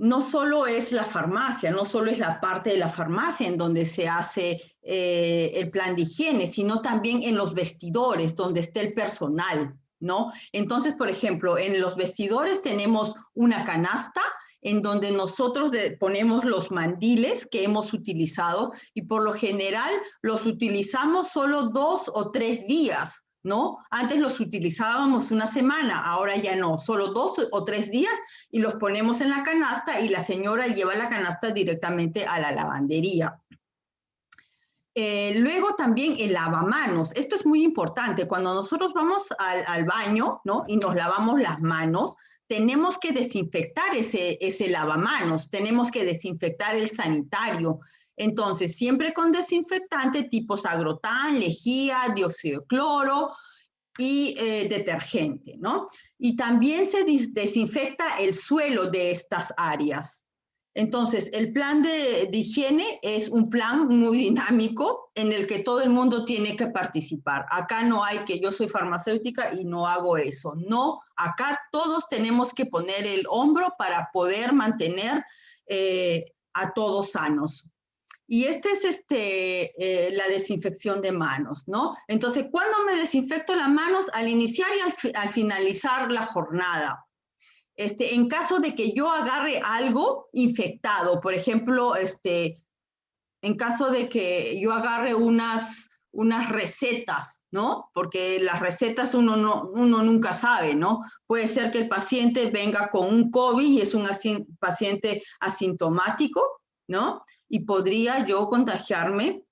no solo es la farmacia, no solo es la parte de la farmacia en donde se hace el plan de higiene, sino también en los vestidores, donde esté el personal, ¿no? Entonces, por ejemplo, en los vestidores tenemos una canasta en donde nosotros ponemos los mandiles que hemos utilizado y por lo general los utilizamos solo 2 o 3 días, ¿no? Antes los utilizábamos una semana, ahora ya no, solo 2 o 3 días y los ponemos en la canasta y la señora lleva la canasta directamente a la lavandería. Luego también el lavamanos. Esto es muy importante. Cuando nosotros vamos al baño, ¿no? Y nos lavamos las manos, tenemos que desinfectar ese lavamanos, tenemos que desinfectar el sanitario. Entonces, siempre con desinfectante tipo Sagrotan, lejía, dióxido de cloro y detergente, ¿no? Y también se desinfecta el suelo de estas áreas. Entonces, el plan de higiene es un plan muy dinámico en el que todo el mundo tiene que participar. Acá no hay que yo soy farmacéutica y no hago eso. No, acá todos tenemos que poner el hombro para poder mantener a todos sanos. Y este es la desinfección de manos, ¿no? Entonces, ¿cuándo me desinfecto las manos? Al iniciar y al finalizar la jornada. En caso de que yo agarre algo infectado, por ejemplo, en caso de que yo agarre unas recetas, ¿no? Porque las recetas uno nunca sabe, ¿no? Puede ser que el paciente venga con un COVID y es un paciente asintomático, ¿no? Y podría yo contagiarme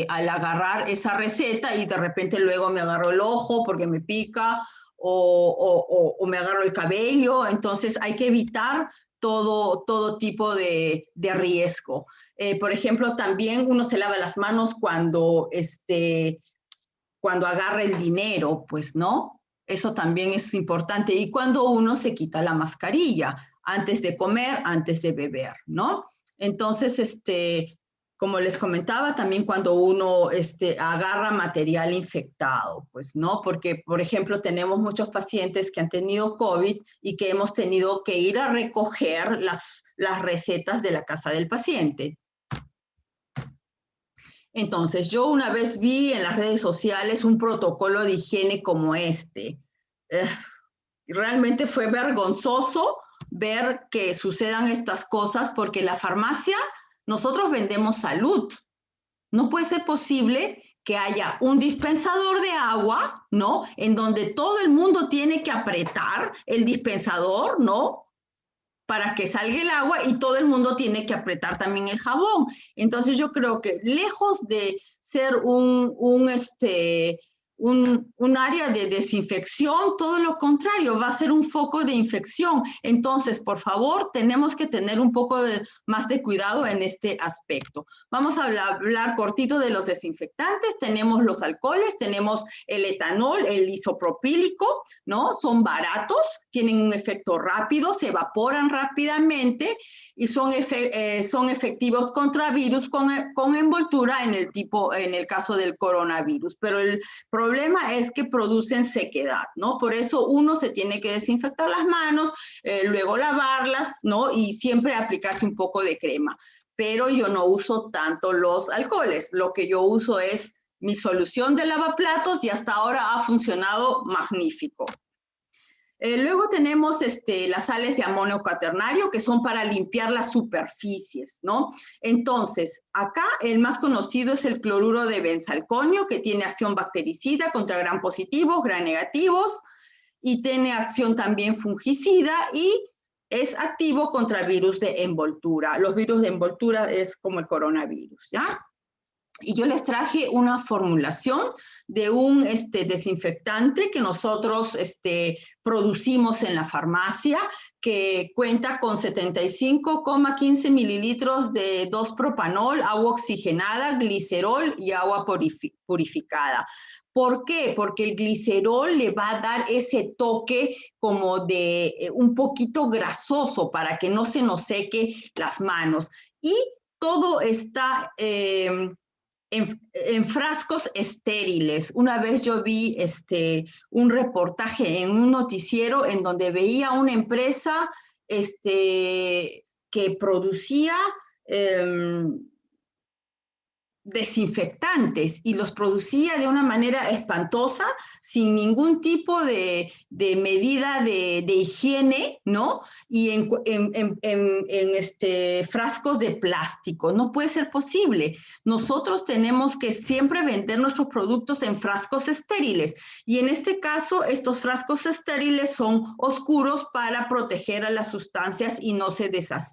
al agarrar esa receta y de repente luego me agarro el ojo porque me pica o me agarro el cabello. Entonces hay que evitar todo tipo de riesgo. Por ejemplo, también uno se lava las manos cuando agarra el dinero, pues, ¿no? Eso también es importante. Y cuando uno se quita la mascarilla, antes de comer, antes de beber, ¿no? Entonces, como les comentaba, también cuando uno agarra material infectado, pues, ¿no? Porque, por ejemplo, tenemos muchos pacientes que han tenido COVID y que hemos tenido que ir a recoger las recetas de la casa del paciente. Entonces, yo una vez vi en las redes sociales un protocolo de higiene como este. Realmente fue vergonzoso ver que sucedan estas cosas porque la farmacia, nosotros vendemos salud. No puede ser posible que haya un dispensador de agua, ¿no? En donde todo el mundo tiene que apretar el dispensador, ¿no? Para que salga el agua y todo el mundo tiene que apretar también el jabón. Entonces yo creo que lejos de ser un área de desinfección, todo lo contrario, va a ser un foco de infección. Entonces, por favor, tenemos que tener un poco más de cuidado en este aspecto. Vamos a hablar cortito de los desinfectantes. Tenemos los alcoholes, tenemos el etanol, el isopropílico, ¿no? Son baratos, tienen un efecto rápido, se evaporan rápidamente y son efectivos contra virus con envoltura en el caso del coronavirus. Pero el problema es que producen sequedad, ¿no? Por eso uno se tiene que desinfectar las manos, luego lavarlas, ¿no? Y siempre aplicarse un poco de crema. Pero yo no uso tanto los alcoholes. Lo que yo uso es mi solución de lavaplatos y hasta ahora ha funcionado magnífico. Luego tenemos las sales de amonio cuaternario que son para limpiar las superficies, ¿no? Entonces, acá el más conocido es el cloruro de benzalconio, que tiene acción bactericida contra gram positivos, gram negativos, y tiene acción también fungicida y es activo contra virus de envoltura. Los virus de envoltura es como el coronavirus, ¿ya? Y yo les traje una formulación de un desinfectante que nosotros producimos en la farmacia, que cuenta con 75,15 mililitros de 2-propanol, agua oxigenada, glicerol y agua purificada. ¿Por qué? Porque el glicerol le va a dar ese toque como de un poquito grasoso para que no se nos seque las manos. Y todo está en frascos estériles. Una vez yo vi un reportaje en un noticiero en donde veía una empresa que producía desinfectantes y los producía de una manera espantosa, sin ningún tipo de medida de higiene, ¿no? Y en frascos de plástico. No puede ser posible. Nosotros tenemos que siempre vender nuestros productos en frascos estériles. Y en este caso, estos frascos estériles son oscuros para proteger a las sustancias y no se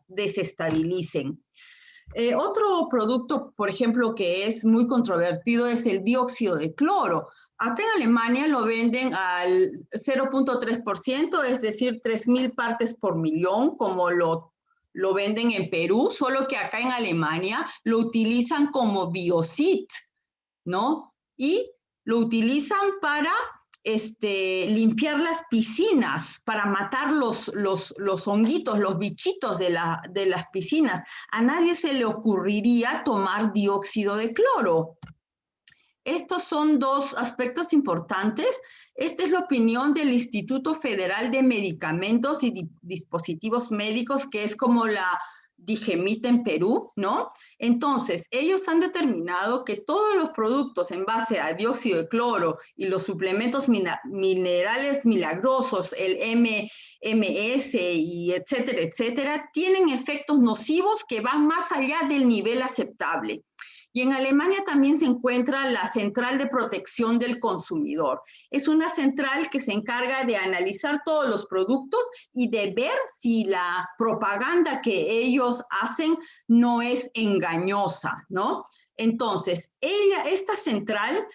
desestabilicen. Otro producto, por ejemplo, que es muy controvertido es el dióxido de cloro. Acá en Alemania lo venden al 0.3%, es decir, 3.000 partes por millón, como lo venden en Perú, solo que acá en Alemania lo utilizan como biocid, ¿no? Y lo utilizan para limpiar las piscinas, para matar los honguitos, los bichitos de las piscinas. A nadie se le ocurriría tomar dióxido de cloro. Estos son dos aspectos importantes. Esta es la opinión del Instituto Federal de Medicamentos y Dispositivos Médicos, que es como la DIGEMIT en Perú, ¿no? Entonces, ellos han determinado que todos los productos en base a dióxido de cloro y los suplementos minerales milagrosos, el MS y etcétera, etcétera, tienen efectos nocivos que van más allá del nivel aceptable. Y en Alemania también se encuentra la Central de Protección del Consumidor. Es una central que se encarga de analizar todos los productos y de ver si la propaganda que ellos hacen no es engañosa, ¿no? Entonces, esta central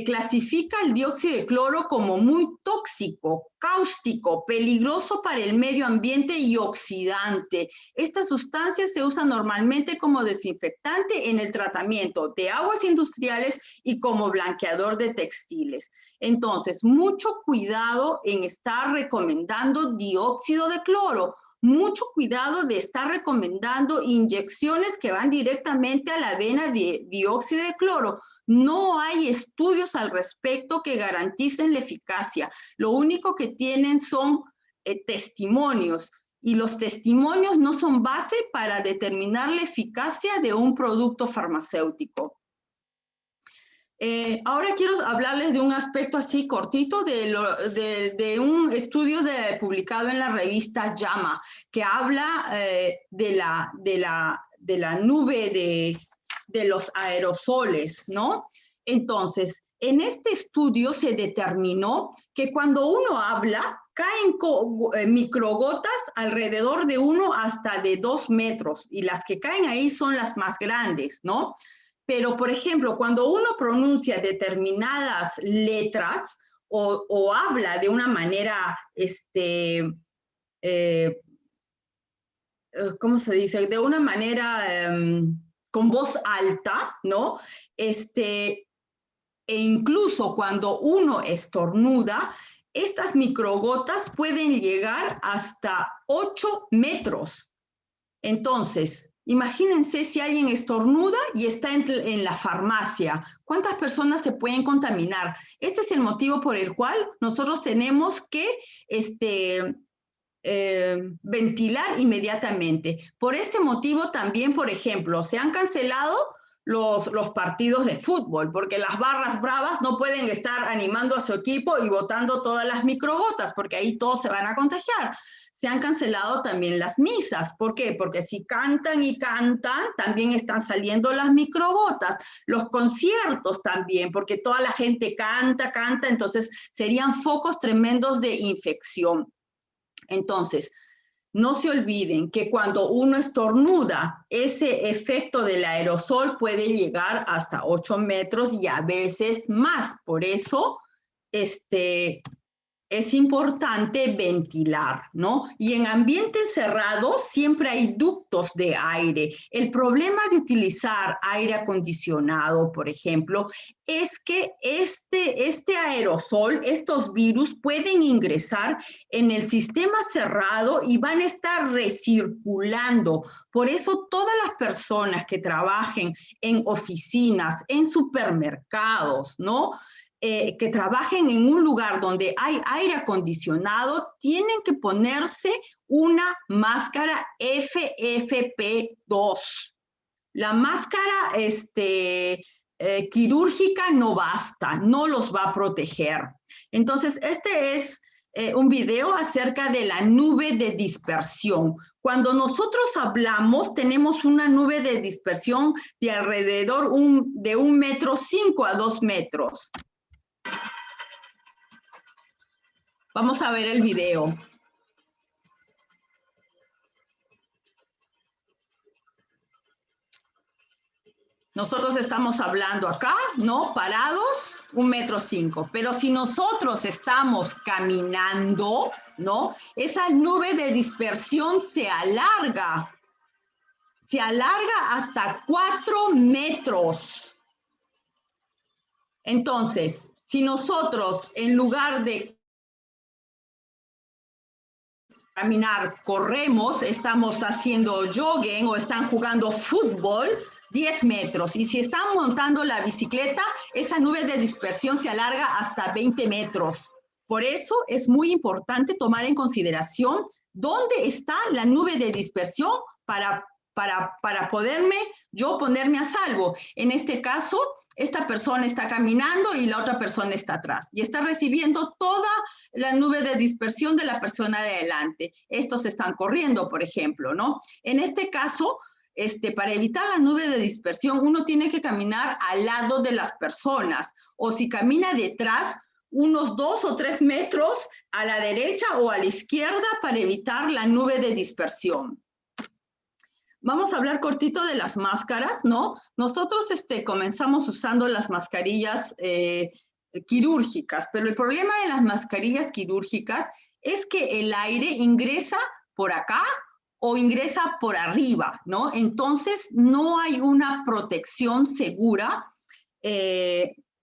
clasifica el dióxido de cloro como muy tóxico, cáustico, peligroso para el medio ambiente y oxidante. Esta sustancia se usa normalmente como desinfectante en el tratamiento de aguas industriales y como blanqueador de textiles. Entonces, mucho cuidado en estar recomendando dióxido de cloro. Mucho cuidado de estar recomendando inyecciones que van directamente a la vena de dióxido de cloro. No hay estudios al respecto que garanticen la eficacia. Lo único que tienen son testimonios, y los testimonios no son base para determinar la eficacia de un producto farmacéutico. Ahora quiero hablarles de un aspecto así cortito de un estudio publicado en la revista JAMA, que habla de la nube de los aerosoles, ¿no? Entonces, en este estudio se determinó que cuando uno habla, caen microgotas alrededor de 1 hasta de 2 metros, y las que caen ahí son las más grandes, ¿no? Pero, por ejemplo, cuando uno pronuncia determinadas letras o habla de una manera, ¿cómo se dice? De una manera con voz alta, ¿no? E incluso cuando uno estornuda, estas microgotas pueden llegar hasta 8 metros. Entonces, imagínense si alguien estornuda y está en la farmacia. ¿Cuántas personas se pueden contaminar? Este es el motivo por el cual nosotros tenemos que ventilar inmediatamente. Por este motivo también, por ejemplo, se han cancelado los partidos de fútbol, porque las barras bravas no pueden estar animando a su equipo y botando todas las microgotas, porque ahí todos se van a contagiar. Se han cancelado también las misas. ¿Por qué? Porque si cantan y cantan, también están saliendo las microgotas. Los conciertos también, porque toda la gente canta, entonces serían focos tremendos de infección. Entonces, no se olviden que cuando uno estornuda, ese efecto del aerosol puede llegar hasta 8 metros y a veces más. Por eso, es importante ventilar, ¿no? Y en ambientes cerrados siempre hay ductos de aire. El problema de utilizar aire acondicionado, por ejemplo, es que este aerosol, estos virus pueden ingresar en el sistema cerrado y van a estar recirculando. Por eso todas las personas que trabajen en oficinas, en supermercados, ¿no? Que trabajen en un lugar donde hay aire acondicionado, tienen que ponerse una máscara FFP2. La máscara quirúrgica no basta, no los va a proteger. Entonces, este es un video acerca de la nube de dispersión. Cuando nosotros hablamos, tenemos una nube de dispersión de alrededor de 1,5 metros a 2 metros. Vamos a ver el video. Nosotros estamos hablando acá, ¿no? Parados, 1,5 m. Pero si nosotros estamos caminando, ¿no? Esa nube de dispersión se alarga hasta 4 metros. Entonces, si nosotros en lugar de caminar, corremos, estamos haciendo jogging o están jugando fútbol, 10 metros. Y si están montando la bicicleta, esa nube de dispersión se alarga hasta 20 metros. Por eso es muy importante tomar en consideración dónde está la nube de dispersión para ponerme a salvo. En este caso, esta persona está caminando y la otra persona está atrás y está recibiendo toda la nube de dispersión de la persona de adelante. Estos están corriendo, por ejemplo, ¿no? En este caso, para evitar la nube de dispersión, uno tiene que caminar al lado de las personas, o si camina detrás, unos 2 o 3 metros a la derecha o a la izquierda para evitar la nube de dispersión. Vamos a hablar cortito de las máscaras, ¿no? Nosotros comenzamos usando las mascarillas quirúrgicas, pero el problema de las mascarillas quirúrgicas es que el aire ingresa por acá o ingresa por arriba, ¿no? Entonces, no hay una protección segura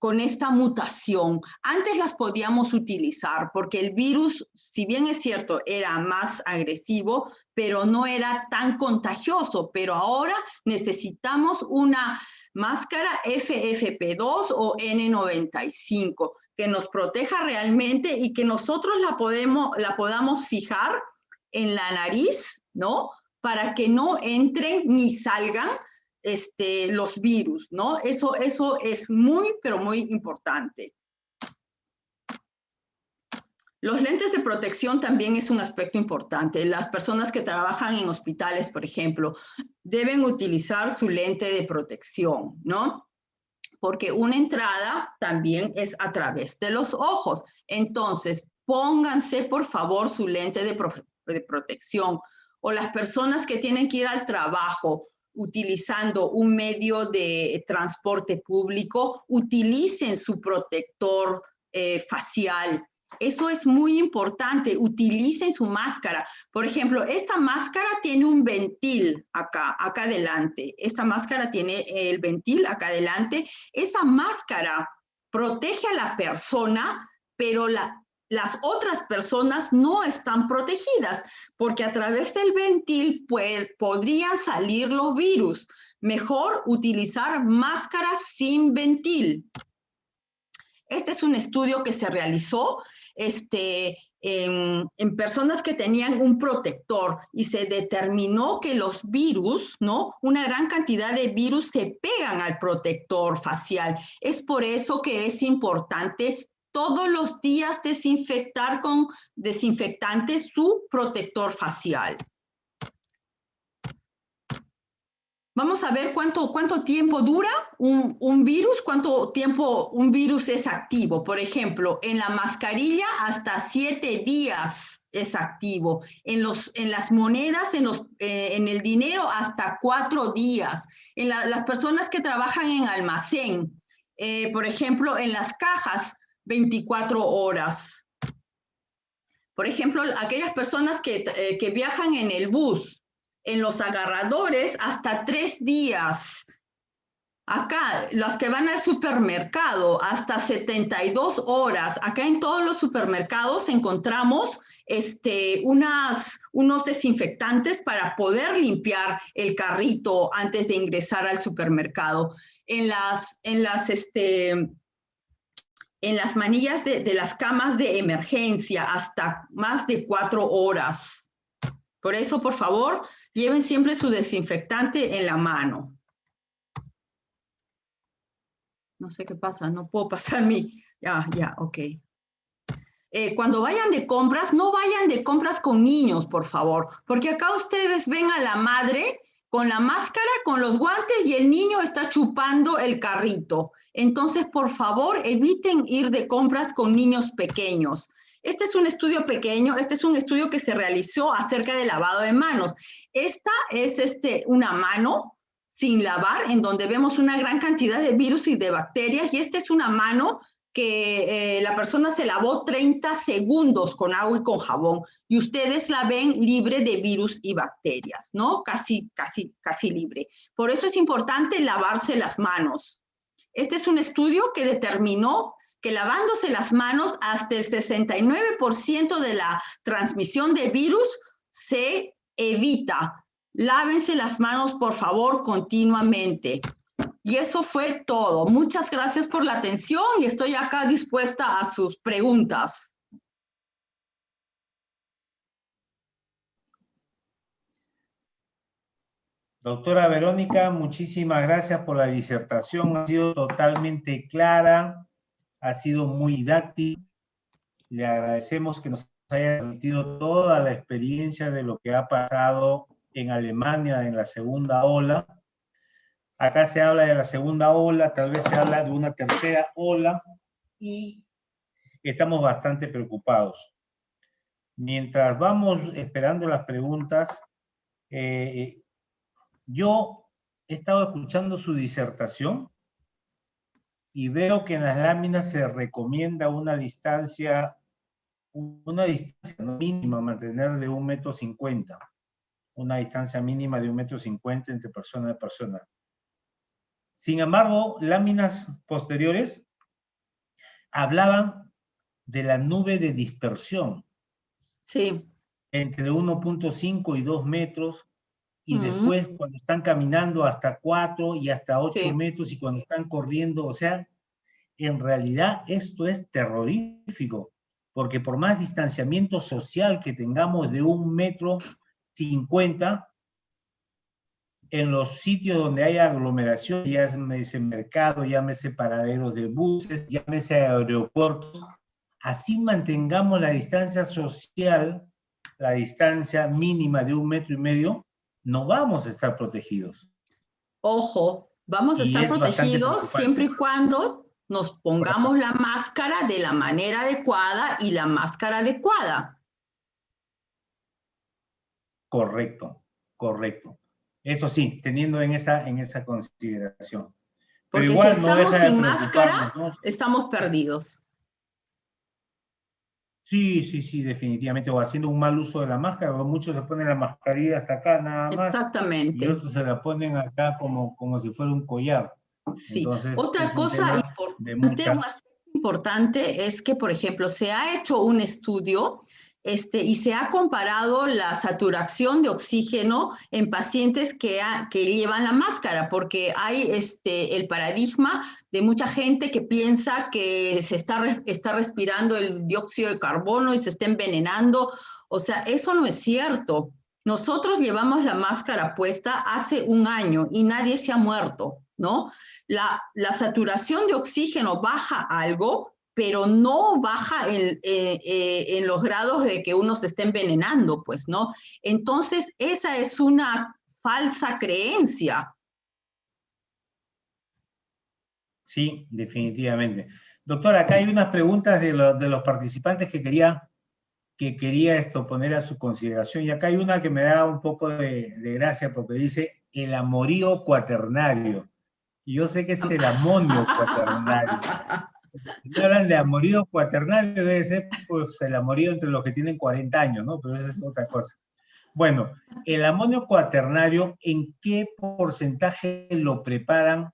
con esta mutación. Antes las podíamos utilizar porque el virus, si bien es cierto, era más agresivo, pero no era tan contagioso. Pero ahora necesitamos una máscara FFP2 o N95 que nos proteja realmente y que nosotros la podamos fijar en la nariz, ¿no? Para que no entren ni salgan los virus, ¿no? Eso es muy, pero muy importante. Los lentes de protección también es un aspecto importante. Las personas que trabajan en hospitales, por ejemplo, deben utilizar su lente de protección, ¿no? Porque una entrada también es a través de los ojos. Entonces, pónganse, por favor, su lente de protección. O las personas que tienen que ir al trabajo utilizando un medio de transporte público, utilicen su protector facial. Eso es muy importante, utilicen su máscara. Por ejemplo, esta máscara tiene un ventil acá adelante. Esta máscara tiene el ventil acá adelante. Esa máscara protege a la persona, pero las otras personas no están protegidas porque a través del ventil podrían salir los virus. Mejor utilizar máscaras sin ventil. Este es un estudio que se realizó en personas que tenían un protector y se determinó que los virus, ¿no? Una gran cantidad de virus se pegan al protector facial. Es por eso que es importante todos los días desinfectar con desinfectante su protector facial. Vamos a ver cuánto tiempo dura un virus, cuánto tiempo un virus es activo. Por ejemplo, en la mascarilla hasta 7 días es activo. En las monedas, en el dinero hasta 4 días. En las personas que trabajan en almacén, por ejemplo, en las cajas, 24 horas. Por ejemplo, aquellas personas que viajan en el bus, en los agarradores hasta 3 días. Acá, los que van al supermercado hasta 72 horas. Acá en todos los supermercados encontramos unos desinfectantes para poder limpiar el carrito antes de ingresar al supermercado. En las manillas de las camas de emergencia hasta más de 4 horas. Por eso, por favor, lleven siempre su desinfectante en la mano. No sé qué pasa, no puedo pasar mi... Ya, ok. Cuando vayan de compras, no vayan de compras con niños, por favor, porque acá ustedes ven a la madre con la máscara, con los guantes y el niño está chupando el carrito. Entonces, por favor, eviten ir de compras con niños pequeños. Este es un estudio pequeño, este es un estudio que se realizó acerca del lavado de manos. Esta es una mano sin lavar, en donde vemos una gran cantidad de virus y de bacterias, y esta es una mano que la persona se lavó 30 segundos con agua y con jabón, y ustedes la ven libre de virus y bacterias, ¿no? Casi libre. Por eso es importante lavarse las manos. Este es un estudio que determinó que lavándose las manos hasta el 69% de la transmisión de virus se evita. Lávense las manos, por favor, continuamente. Y eso fue todo. Muchas gracias por la atención y estoy acá dispuesta a sus preguntas. Doctora Verónica, muchísimas gracias por la disertación. Ha sido totalmente clara, ha sido muy didáctica. Le agradecemos que nos haya transmitido toda la experiencia de lo que ha pasado en Alemania en la segunda ola. Acá se habla de la segunda ola, tal vez se habla de una tercera ola y estamos bastante preocupados. Mientras vamos esperando las preguntas, yo he estado escuchando su disertación y veo que en las láminas se recomienda una distancia mínima, mantener de 1,50 m, una distancia mínima de 1,50 m entre persona y persona. Sin embargo, láminas posteriores hablaban de la nube de dispersión. Sí. Entre 1,5 y 2 metros, y después cuando están caminando hasta 4 y hasta 8 metros, y cuando están corriendo, o sea, en realidad esto es terrorífico, porque por más distanciamiento social que tengamos de 1,50 m, en los sitios donde hay aglomeración, llámese mercado, llámese paraderos de buses, llámese aeropuertos, así mantengamos la distancia social, la distancia mínima de 1,5 m, no vamos a estar protegidos. Ojo, vamos a estar protegidos siempre y cuando nos pongamos la máscara de la manera adecuada y la máscara adecuada. Correcto, correcto. Eso sí, teniendo en esa consideración. Porque pero igual, si estamos no sin máscara, ¿no? Estamos perdidos. Sí, definitivamente. O haciendo un mal uso de la máscara, o muchos se ponen la mascarilla hasta acá nada más. Exactamente. Y otros se la ponen acá como si fuera un collar. Sí. Entonces, otra cosa importante es que, por ejemplo, se ha hecho un estudio y se ha comparado la saturación de oxígeno en pacientes que llevan la máscara, porque hay el paradigma de mucha gente que piensa que se está respirando el dióxido de carbono y se está envenenando. O sea, eso no es cierto. Nosotros llevamos la máscara puesta hace 1 año y nadie se ha muerto, ¿no? La saturación de oxígeno baja algo, pero no baja en los grados de que uno se esté envenenando, pues, ¿no? Entonces, esa es una falsa creencia. Sí, definitivamente. Doctora, acá hay unas preguntas de los participantes que quería poner a su consideración. Y acá hay una que me da un poco de gracia porque dice el amorío cuaternario. Y yo sé que es el amonio cuaternario. Si hablan de amorío cuaternario, debe ser pues, el amorío entre los que tienen 40 años, ¿no? Pero esa es otra cosa. Bueno, el amonio cuaternario, ¿en qué porcentaje lo preparan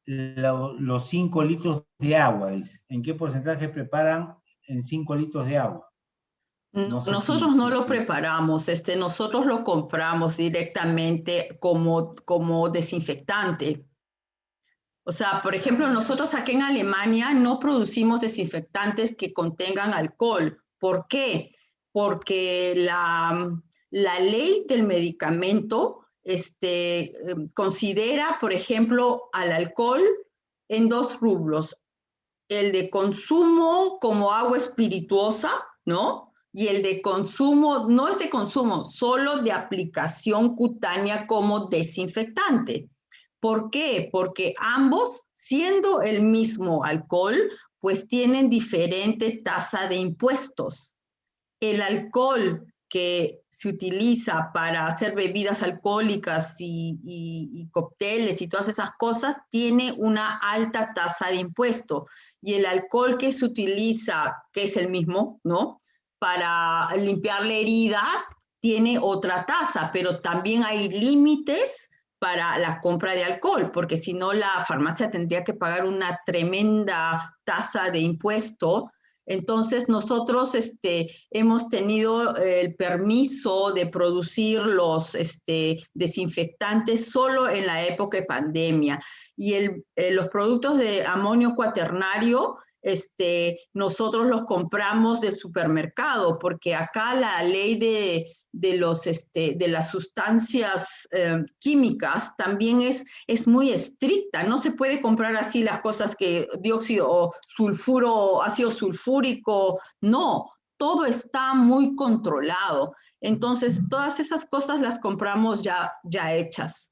los 5 litros de agua? Dice. ¿En qué porcentaje preparan en 5 litros de agua? No sé nosotros no lo preparamos, nosotros lo compramos directamente como desinfectante. O sea, por ejemplo, nosotros aquí en Alemania no producimos desinfectantes que contengan alcohol. ¿Por qué? Porque la ley del medicamento considera, por ejemplo, al alcohol en 2 rubros. El de consumo como agua espirituosa, ¿no? Y el de consumo, no es de consumo, solo de aplicación cutánea como desinfectante. ¿Por qué? Porque ambos, siendo el mismo alcohol, pues tienen diferente tasa de impuestos. El alcohol que se utiliza para hacer bebidas alcohólicas y cócteles y todas esas cosas, tiene una alta tasa de impuesto. Y el alcohol que se utiliza, que es el mismo, ¿no?, para limpiar la herida, tiene otra tasa, pero también hay límites para la compra de alcohol, porque si no la farmacia tendría que pagar una tremenda tasa de impuesto. Entonces nosotros hemos tenido el permiso de producir los desinfectantes solo en la época de pandemia. Y los productos de amonio cuaternario, nosotros los compramos del supermercado, porque acá la ley de las sustancias químicas también es muy estricta. No se puede comprar así las cosas que dióxido o sulfuro, ácido sulfúrico, no, todo está muy controlado. Entonces, todas esas cosas las compramos ya hechas.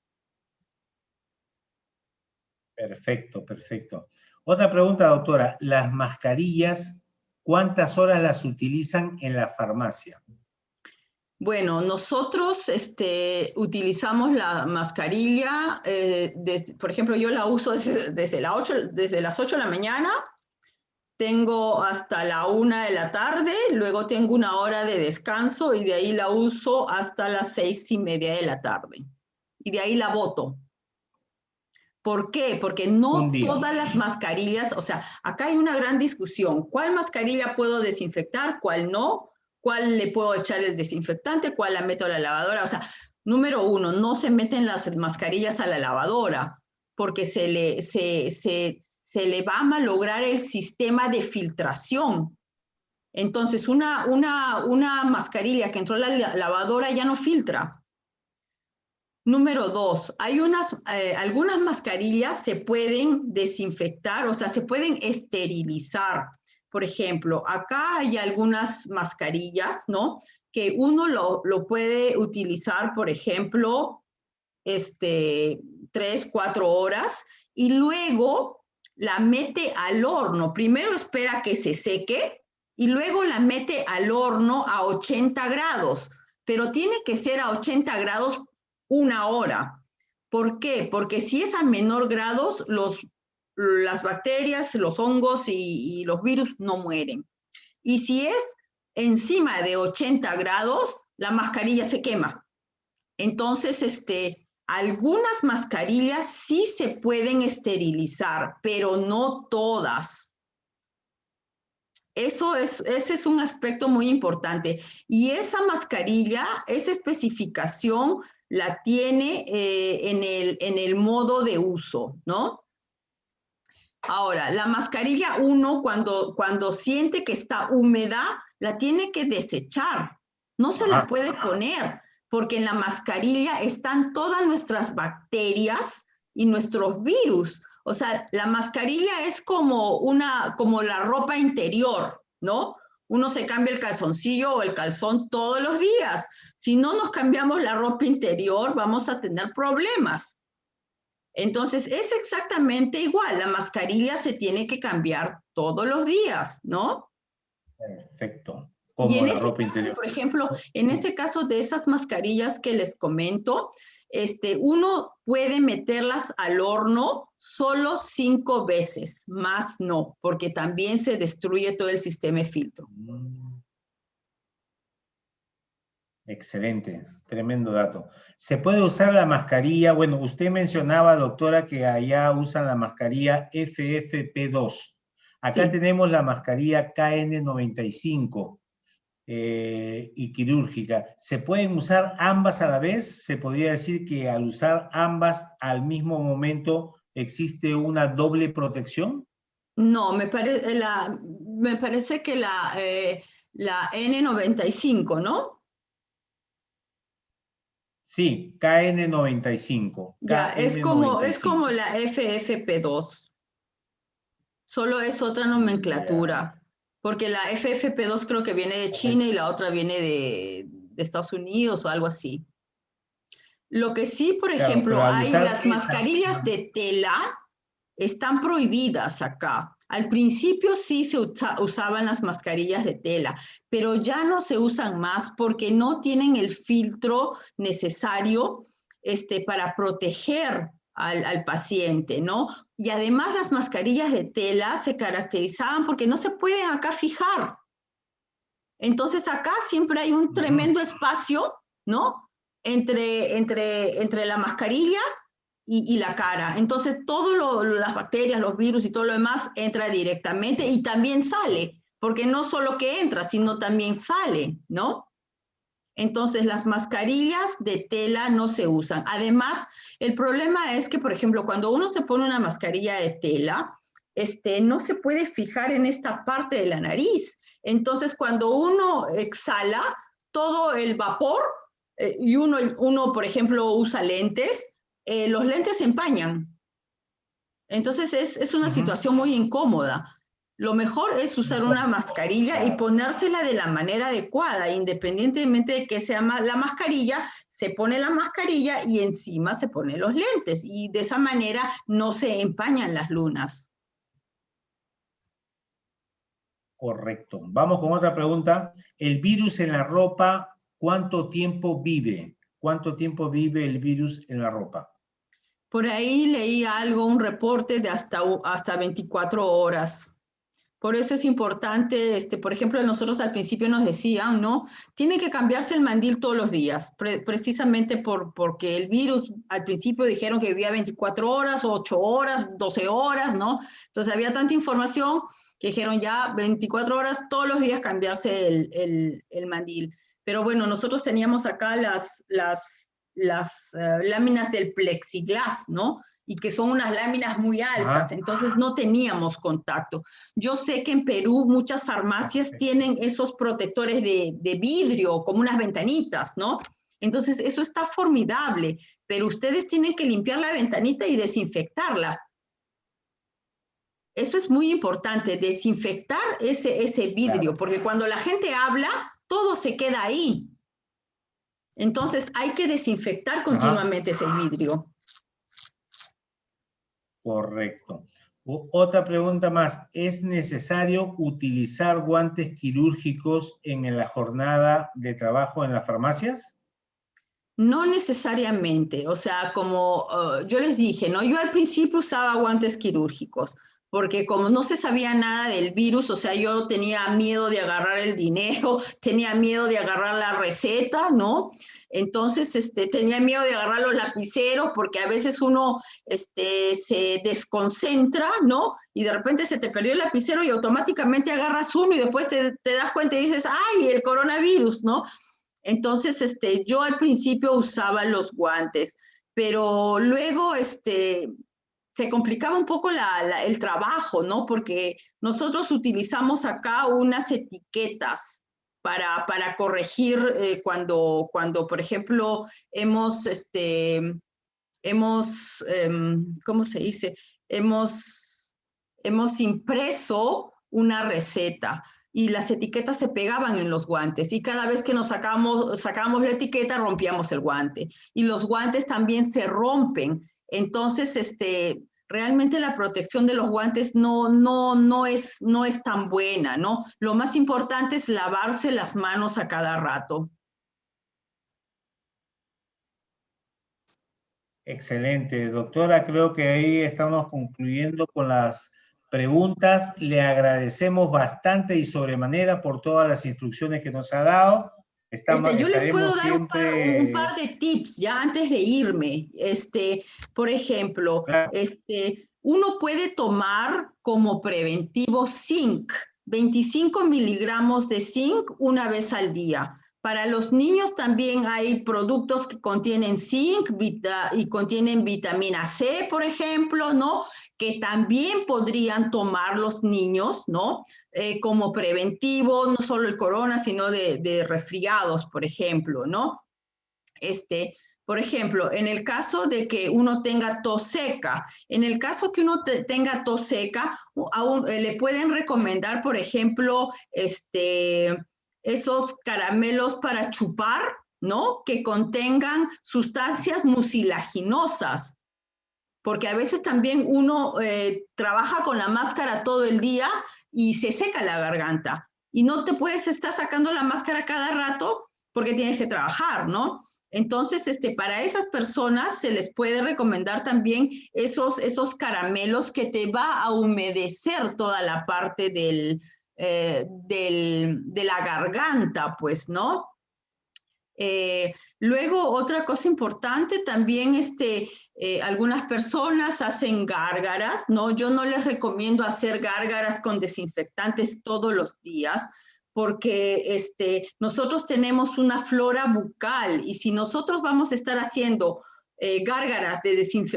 Perfecto, perfecto. Otra pregunta, doctora. Las mascarillas, ¿cuántas horas las utilizan en la farmacia? Bueno, nosotros utilizamos la mascarilla, por ejemplo, yo la uso desde las 8 de la mañana, tengo hasta la 1 de la tarde, luego tengo una hora de descanso y de ahí la uso hasta las 6:30 de la tarde. Y de ahí la boto. ¿Por qué? Porque no todas las mascarillas, o sea, acá hay una gran discusión. ¿Cuál mascarilla puedo desinfectar? ¿Cuál no? ¿Cuál le puedo echar el desinfectante? ¿Cuál la meto a la lavadora? O sea, número uno, no se meten las mascarillas a la lavadora porque se le va a malograr el sistema de filtración. Entonces, una mascarilla que entró a la lavadora ya no filtra. Número dos, hay algunas mascarillas se pueden desinfectar, o sea, se pueden esterilizar. Por ejemplo, acá hay algunas mascarillas, ¿no?, que uno lo puede utilizar, por ejemplo, 3-4 horas y luego la mete al horno. Primero espera que se seque y luego la mete al horno a 80 grados, pero tiene que ser a 80 grados 1 hora. ¿Por qué? Porque si es a menor grados, las bacterias, los hongos y los virus no mueren. Y si es encima de 80 grados, la mascarilla se quema. Entonces, algunas mascarillas sí se pueden esterilizar, pero no todas. Ese es un aspecto muy importante. Y esa mascarilla, esa especificación la tiene en el modo de uso, ¿no? Ahora, la mascarilla uno cuando siente que está húmeda, la tiene que desechar. No se la puede poner, porque en la mascarilla están todas nuestras bacterias y nuestros virus. O sea, la mascarilla es como la ropa interior, ¿no? Uno se cambia el calzoncillo o el calzón todos los días. Si no nos cambiamos la ropa interior, vamos a tener problemas. Entonces, es exactamente igual. La mascarilla se tiene que cambiar todos los días, ¿no? Perfecto. Como y en este caso, interior. Por ejemplo, en este caso de esas mascarillas que les comento, uno puede meterlas al horno solo 5 veces, más no, porque también se destruye todo el sistema de filtro. Excelente, tremendo dato. ¿Se puede usar la mascarilla? Bueno, usted mencionaba, doctora, que allá usan la mascarilla FFP2. Acá sí tenemos la mascarilla KN95 y quirúrgica. ¿Se pueden usar ambas a la vez? ¿Se podría decir que al usar ambas al mismo momento existe una doble protección? No, me parece que la N95, ¿no? Sí, KN95. Ya, es como la FFP2. Solo es otra nomenclatura. Porque la FFP2 creo que viene de China y la otra viene de Estados Unidos o algo así. Lo que sí, por ejemplo, hay las mascarillas de tela, están prohibidas acá. Al principio sí se usaban las mascarillas de tela, pero ya no se usan más porque no tienen el filtro necesario para proteger al paciente, ¿no? Y además las mascarillas de tela se caracterizaban porque no se pueden acá fijar. Entonces acá siempre hay un tremendo espacio, ¿no? Entre la mascarilla y la cara. Entonces, las bacterias, los virus y todo lo demás entra directamente y también sale, porque no solo que entra, sino también sale, ¿no? Entonces, las mascarillas de tela no se usan. Además, el problema es que, por ejemplo, cuando uno se pone una mascarilla de tela, no se puede fijar en esta parte de la nariz. Entonces, cuando uno exhala, todo el vapor, y uno, por ejemplo, usa lentes, los lentes se empañan. Entonces es una situación muy incómoda. Lo mejor es usar una mascarilla y ponérsela de la manera adecuada, independientemente de que sea la mascarilla, se pone la mascarilla y encima se ponen los lentes y de esa manera no se empañan las lunas. Correcto. Vamos con otra pregunta. El virus en la ropa, ¿cuánto tiempo vive? ¿Cuánto tiempo vive el virus en la ropa? Por ahí leí algo, un reporte de hasta 24 horas. Por eso es importante, por ejemplo, nosotros al principio nos decían, ¿no? Tiene que cambiarse el mandil todos los días, precisamente porque el virus al principio dijeron que vivía 24 horas, 8 horas, 12 horas, ¿no? Entonces había tanta información que dijeron ya 24 horas, todos los días cambiarse el mandil. Pero bueno, nosotros teníamos acá las láminas del plexiglas, ¿no? Y que son unas láminas muy altas, entonces no teníamos contacto. Yo sé que en Perú muchas farmacias tienen esos protectores de vidrio, como unas ventanitas, ¿no? Entonces eso está formidable, pero ustedes tienen que limpiar la ventanita y desinfectarla. Eso es muy importante, desinfectar ese vidrio, porque cuando la gente habla, todo se queda ahí. Entonces hay que desinfectar continuamente ese vidrio. Correcto. Otra pregunta más. ¿Es necesario utilizar guantes quirúrgicos en la jornada de trabajo en las farmacias? No necesariamente. O sea, como yo les dije, ¿no? Yo al principio usaba guantes quirúrgicos, porque como no se sabía nada del virus, o sea, yo tenía miedo de agarrar el dinero, tenía miedo de agarrar la receta, ¿no? Entonces, tenía miedo de agarrar los lapiceros, porque a veces uno se desconcentra, ¿no? Y de repente se te perdió el lapicero y automáticamente agarras uno y después te das cuenta y dices, ¡ay, el coronavirus!, ¿no? Entonces, yo al principio usaba los guantes, pero luego, se complicaba un poco el trabajo, ¿no? Porque nosotros utilizamos acá unas etiquetas para corregir cuando, por ejemplo, ¿cómo se dice? Hemos impreso una receta y las etiquetas se pegaban en los guantes y cada vez que nos sacábamos la etiqueta rompíamos el guante y los guantes también se rompen. Entonces, realmente la protección de los guantes no es tan buena, ¿no? Lo más importante es lavarse las manos a cada rato. Excelente, doctora. Creo que ahí estamos concluyendo con las preguntas. Le agradecemos bastante y sobremanera por todas las instrucciones que nos ha dado. Yo les puedo dar un par de tips ya antes de irme. Por ejemplo, uno puede tomar como preventivo zinc, 25 miligramos de zinc una vez al día. Para los niños también hay productos que contienen zinc y contienen vitamina C, por ejemplo, ¿no? Que también podrían tomar los niños, ¿no? Como preventivo, no solo el corona, sino de resfriados, por ejemplo, ¿no? Por ejemplo, en el caso de que uno tenga tos seca, en el caso que uno tenga tos seca, le pueden recomendar, por ejemplo, esos caramelos para chupar, ¿no? Que contengan sustancias mucilaginosas, porque a veces también uno trabaja con la máscara todo el día y se seca la garganta. Y no te puedes estar sacando la máscara cada rato porque tienes que trabajar, ¿no? Entonces, para esas personas se les puede recomendar también esos caramelos que te va a humedecer toda la parte de la garganta, pues, ¿no? Luego, otra cosa importante, también algunas personas hacen gárgaras, ¿no? Yo no les recomiendo hacer gárgaras con desinfectantes todos los días, porque nosotros tenemos una flora bucal y si nosotros vamos a estar haciendo gárgaras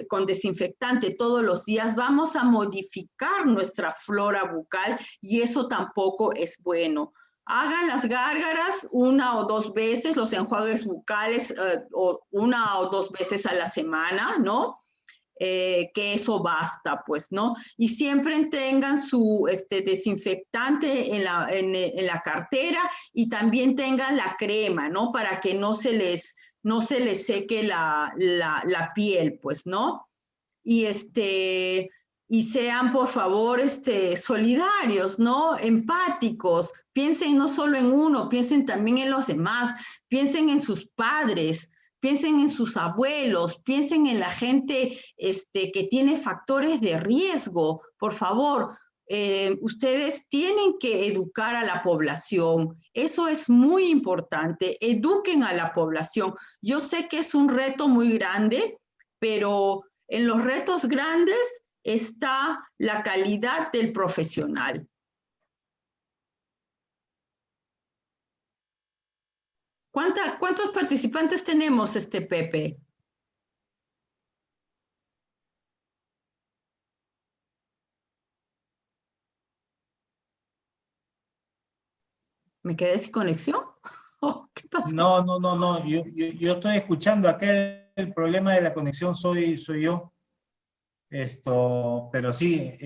con desinfectante todos los días, vamos a modificar nuestra flora bucal y eso tampoco es bueno. Hagan las gárgaras 1 o 2 veces, los enjuagues bucales 1 o 2 veces a la semana, ¿no? Que eso basta, pues, ¿no? Y siempre tengan su desinfectante en la cartera y también tengan la crema, ¿no? Para que no se les seque la piel, pues, ¿no? Y sean, por favor, solidarios, ¿no? Empáticos. Piensen no solo en uno, piensen también en los demás. Piensen en sus padres, piensen en sus abuelos, piensen en la gente que tiene factores de riesgo. Por favor, ustedes tienen que educar a la población. Eso es muy importante. Eduquen a la población. Yo sé que es un reto muy grande, pero en los retos grandes está la calidad del profesional. ¿Cuántos participantes tenemos, Pepe? ¿Me quedé sin conexión? Oh, ¿qué pasó? No. Yo estoy escuchando. Acá el problema de la conexión soy yo. Pero sí,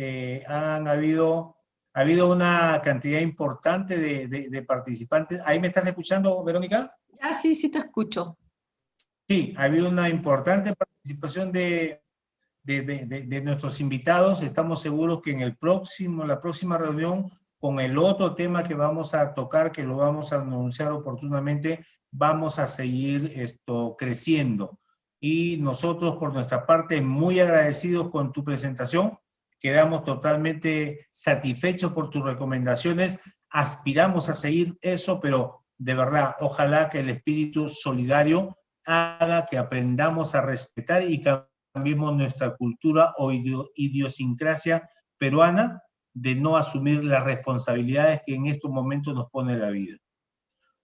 ha habido una cantidad importante de participantes. ¿Ahí me estás escuchando, Verónica? Ah, sí te escucho. Sí, ha habido una importante participación de nuestros invitados. Estamos seguros que en la próxima reunión, con el otro tema que vamos a tocar, que lo vamos a anunciar oportunamente, vamos a seguir creciendo. Y nosotros, por nuestra parte, muy agradecidos con tu presentación. Quedamos totalmente satisfechos por tus recomendaciones. Aspiramos a seguir eso, pero de verdad, ojalá que el espíritu solidario haga que aprendamos a respetar y cambiemos nuestra cultura o idiosincrasia peruana de no asumir las responsabilidades que en estos momentos nos pone la vida.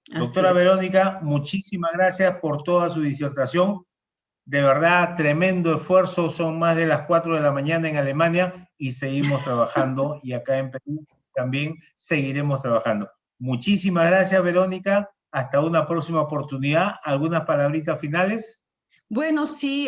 Doctora Verónica, muchísimas gracias por toda su disertación. De verdad, tremendo esfuerzo. Son más de las 4 de la mañana en Alemania y seguimos trabajando y acá en Perú también seguiremos trabajando. Muchísimas gracias, Verónica. Hasta una próxima oportunidad. ¿Algunas palabritas finales? Bueno, sí,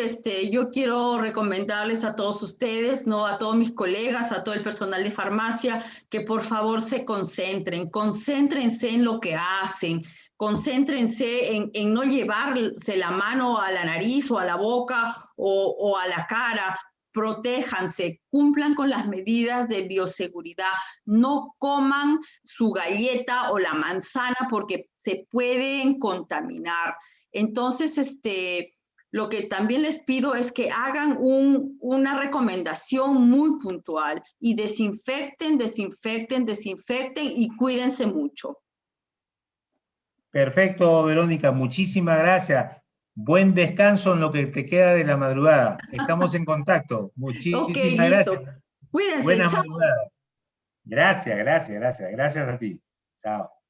yo quiero recomendarles a todos ustedes, ¿no? A todos mis colegas, a todo el personal de farmacia, que por favor se concéntrense en lo que hacen, concéntrense en no llevarse la mano a la nariz o a la boca o a la cara. Protéjanse, cumplan con las medidas de bioseguridad, no coman su galleta o la manzana porque se pueden contaminar. Entonces, lo que también les pido es que hagan una recomendación muy puntual y desinfecten y cuídense mucho. Perfecto, Verónica, muchísimas gracias. Buen descanso en lo que te queda de la madrugada. Estamos en contacto. Muchísimas gracias. Cuídense. Buenas madrugadas. Gracias a ti. Chao.